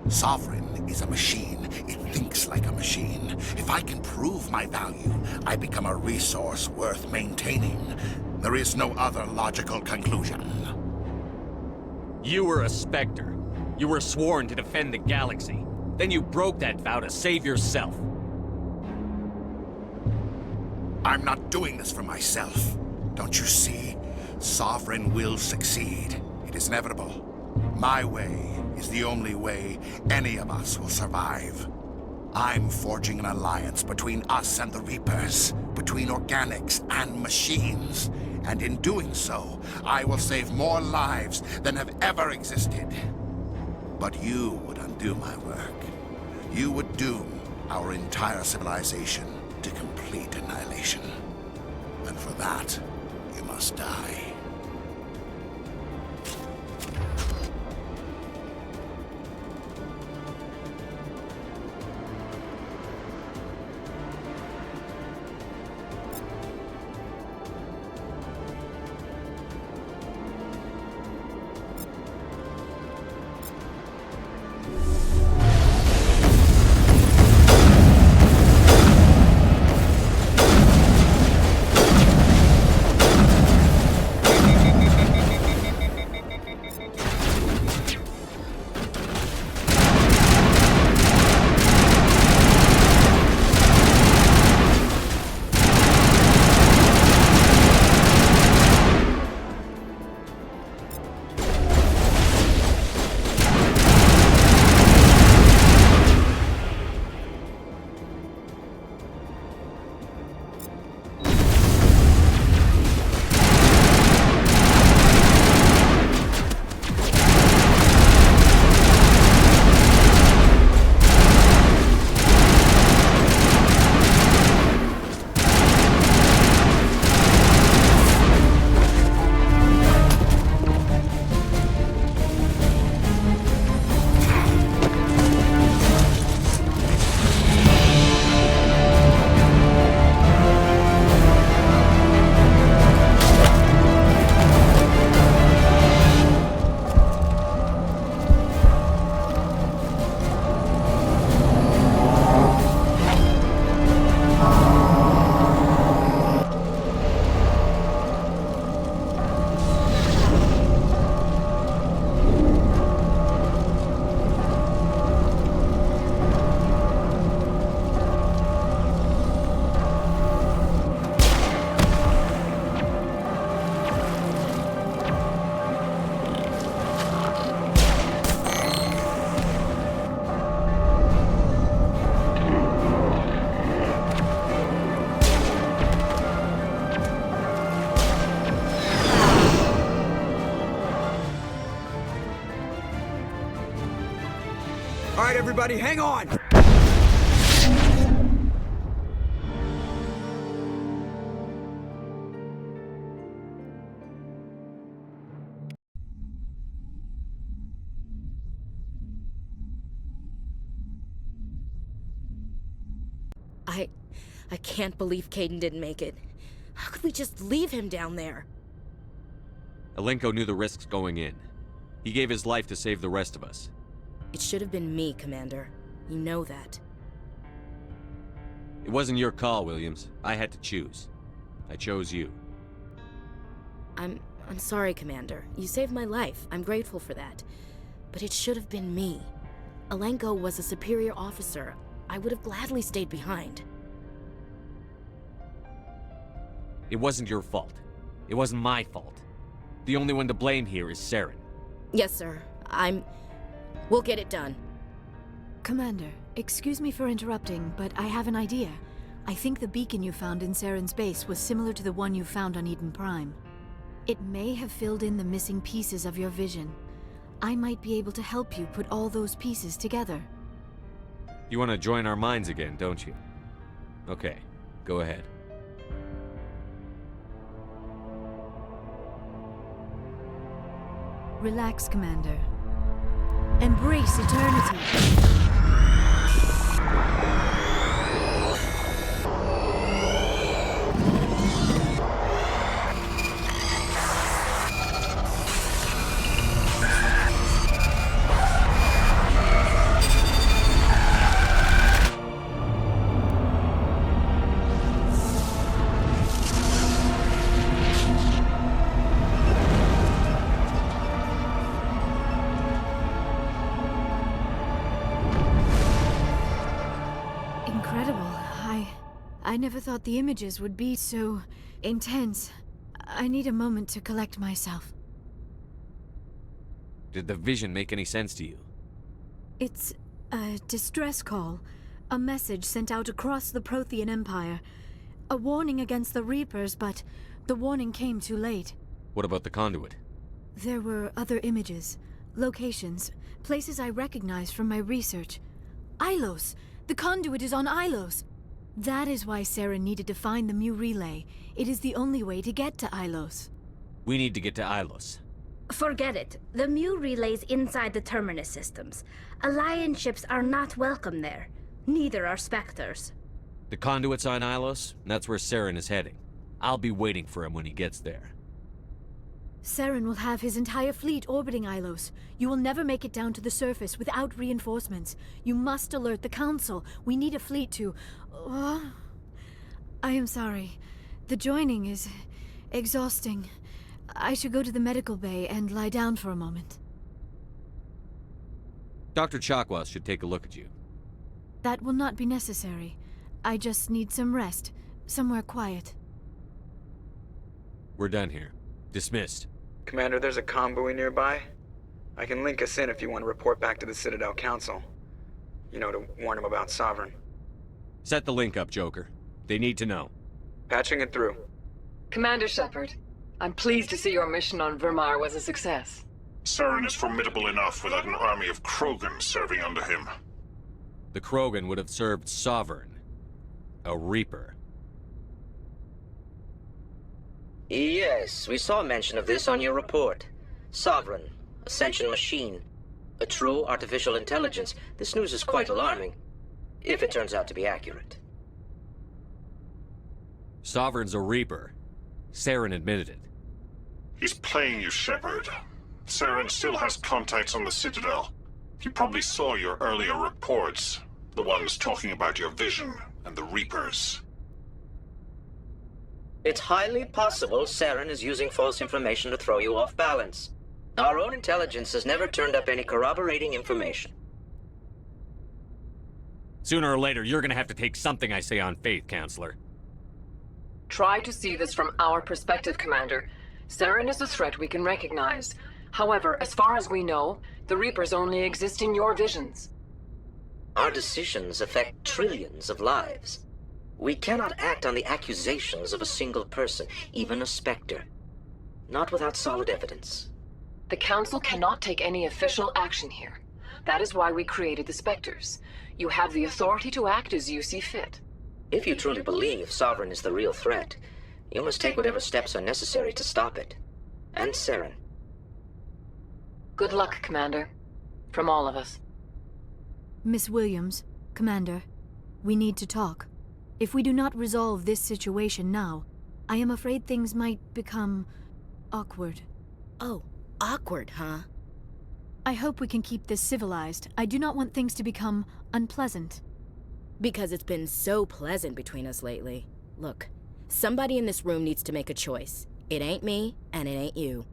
Sovereign is a machine. It thinks like a machine. If I can prove my value, I become a resource worth maintaining. There is no other logical conclusion. You were a Spectre. You were sworn to defend the galaxy. Then you broke that vow to save yourself. I'm not doing this for myself. Don't you see? Sovereign will succeed. It is inevitable. My way is the only way any of us will survive. I'm forging an alliance between us and the Reapers, between organics and machines. And in doing so, I will save more lives than have ever existed. But you would undo my work. You would doom our entire civilization to complete annihilation. And for that, you must die. everybody, hang on! I can't believe Caden didn't make it. How could we just leave him down there? Alenko knew the risks going in. He gave his life to save the rest of us. It should have been me, Commander. You know that. It wasn't your call, Williams. I had to choose. I chose you. I'm sorry, Commander. You saved my life. I'm grateful for that. But it should have been me. Alenko was a superior officer. I would have gladly stayed behind. It wasn't your fault. It wasn't my fault. The only one to blame here is Saren. Yes, sir. We'll get it done. Commander, excuse me for interrupting, but I have an idea. I think the beacon you found in Saren's base was similar to the one you found on Eden Prime. It may have filled in the missing pieces of your vision. I might be able to help you put all those pieces together. You want to join our minds again, don't you? Okay, go ahead. Relax, Commander. Embrace eternity. I never thought the images would be so intense. I need a moment to collect myself. Did the vision make any sense to you? It's a distress call. A message sent out across the Prothean Empire. A warning against the Reapers, but the warning came too late. What about the conduit? There were other images, locations, places I recognized from my research. Ilos! The conduit is on Ilos! That is why Saren needed to find the Mu relay. It is the only way to get to Ilos. We need to get to Ilos. Forget it. The Mu relay's inside the Terminus systems. Alliance ships are not welcome there. Neither are Spectres. The conduit's on Ilos, and that's where Saren is heading. I'll be waiting for him when he gets there. Saren will have his entire fleet orbiting Ilos. You will never make it down to the surface without reinforcements. You must alert the Council. We need a fleet to... I am sorry. The joining is exhausting. I should go to the medical bay and lie down for a moment. Dr. Chakwas should take a look at you. That will not be necessary. I just need some rest. Somewhere quiet. We're done here. Dismissed. Commander, there's a convoy nearby. I can link us in if you want to report back to the Citadel Council. You know, to warn them about Sovereign. Set the link up, Joker. They need to know. Patching it through. Commander Shepard, I'm pleased to see your mission on Vermar was a success. Saren is formidable enough without an army of Krogan serving under him. The Krogan would have served Sovereign. A Reaper. Yes, we saw mention of this on your report. Sovereign, Ascension machine. A true artificial intelligence. This news is quite alarming. If it turns out to be accurate. Sovereign's a Reaper. Saren admitted it. He's playing you, Shepard. Saren still has contacts on the Citadel. He probably saw your earlier reports. The ones talking about your vision and the Reapers. It's highly possible Saren is using false information to throw you off balance. Our own intelligence has never turned up any corroborating information. Sooner or later, you're gonna have to take something I say on faith, Counselor. Try to see this from our perspective, Commander. Saren is a threat we can recognize. However, as far as we know, the Reapers only exist in your visions. Our decisions affect trillions of lives. We cannot act on the accusations of a single person, even a Spectre. Not without solid evidence. The Council cannot take any official action here. That is why we created the Spectres. You have the authority to act as you see fit. If you truly believe Sovereign is the real threat, you must take whatever steps are necessary to stop it. And Saren. Good luck, Commander. From all of us. Miss Williams, Commander, we need to talk. If we do not resolve this situation now, I am afraid things might become awkward. Oh, awkward, huh? I hope we can keep this civilized. I do not want things to become unpleasant. Because it's been so pleasant between us lately. Look, somebody in this room needs to make a choice. It ain't me, and it ain't you.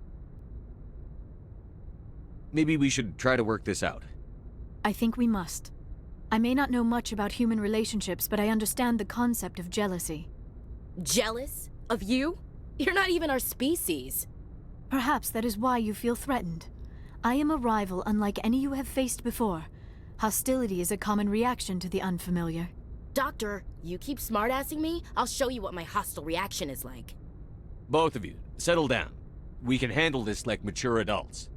Maybe we should try to work this out. I think we must. I may not know much about human relationships, but I understand the concept of jealousy. Jealous? Of you? You're not even our species. Perhaps that is why you feel threatened. I am a rival unlike any you have faced before. Hostility is a common reaction to the unfamiliar. Doctor, you keep smartassing me, I'll show you what my hostile reaction is like. Both of you, settle down. We can handle this like mature adults.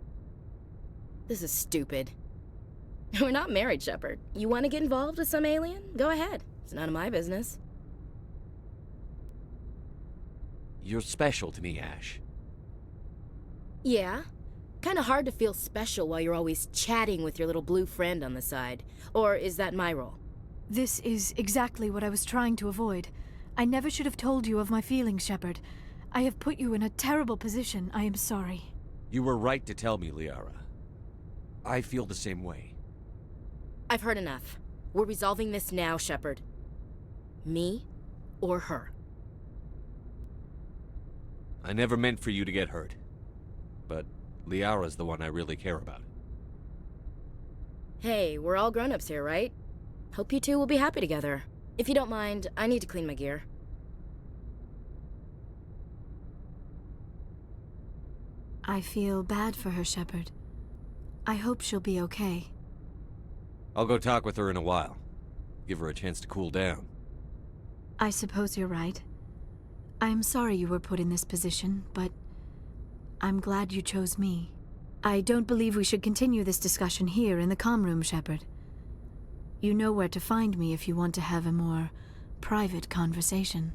This is stupid. We're not married, Shepard. You want to get involved with some alien? Go ahead. It's none of my business. You're special to me, Ash. Yeah. Kinda hard to feel special while you're always chatting with your little blue friend on the side. Or is that my role? This is exactly what I was trying to avoid. I never should have told you of my feelings, Shepard. I have put you in a terrible position. I am sorry. You were right to tell me, Liara. I feel the same way. I've heard enough. We're resolving this now, Shepard. Me or her. I never meant for you to get hurt. But Liara's the one I really care about. Hey, we're all grown-ups here, right? Hope you two will be happy together. If you don't mind, I need to clean my gear. I feel bad for her, Shepard. I hope she'll be okay. I'll go talk with her in a while. Give her a chance to cool down. I suppose you're right. I'm sorry you were put in this position, but I'm glad you chose me. I don't believe we should continue this discussion here in the comm room, Shepard. You know where to find me if you want to have a more private conversation.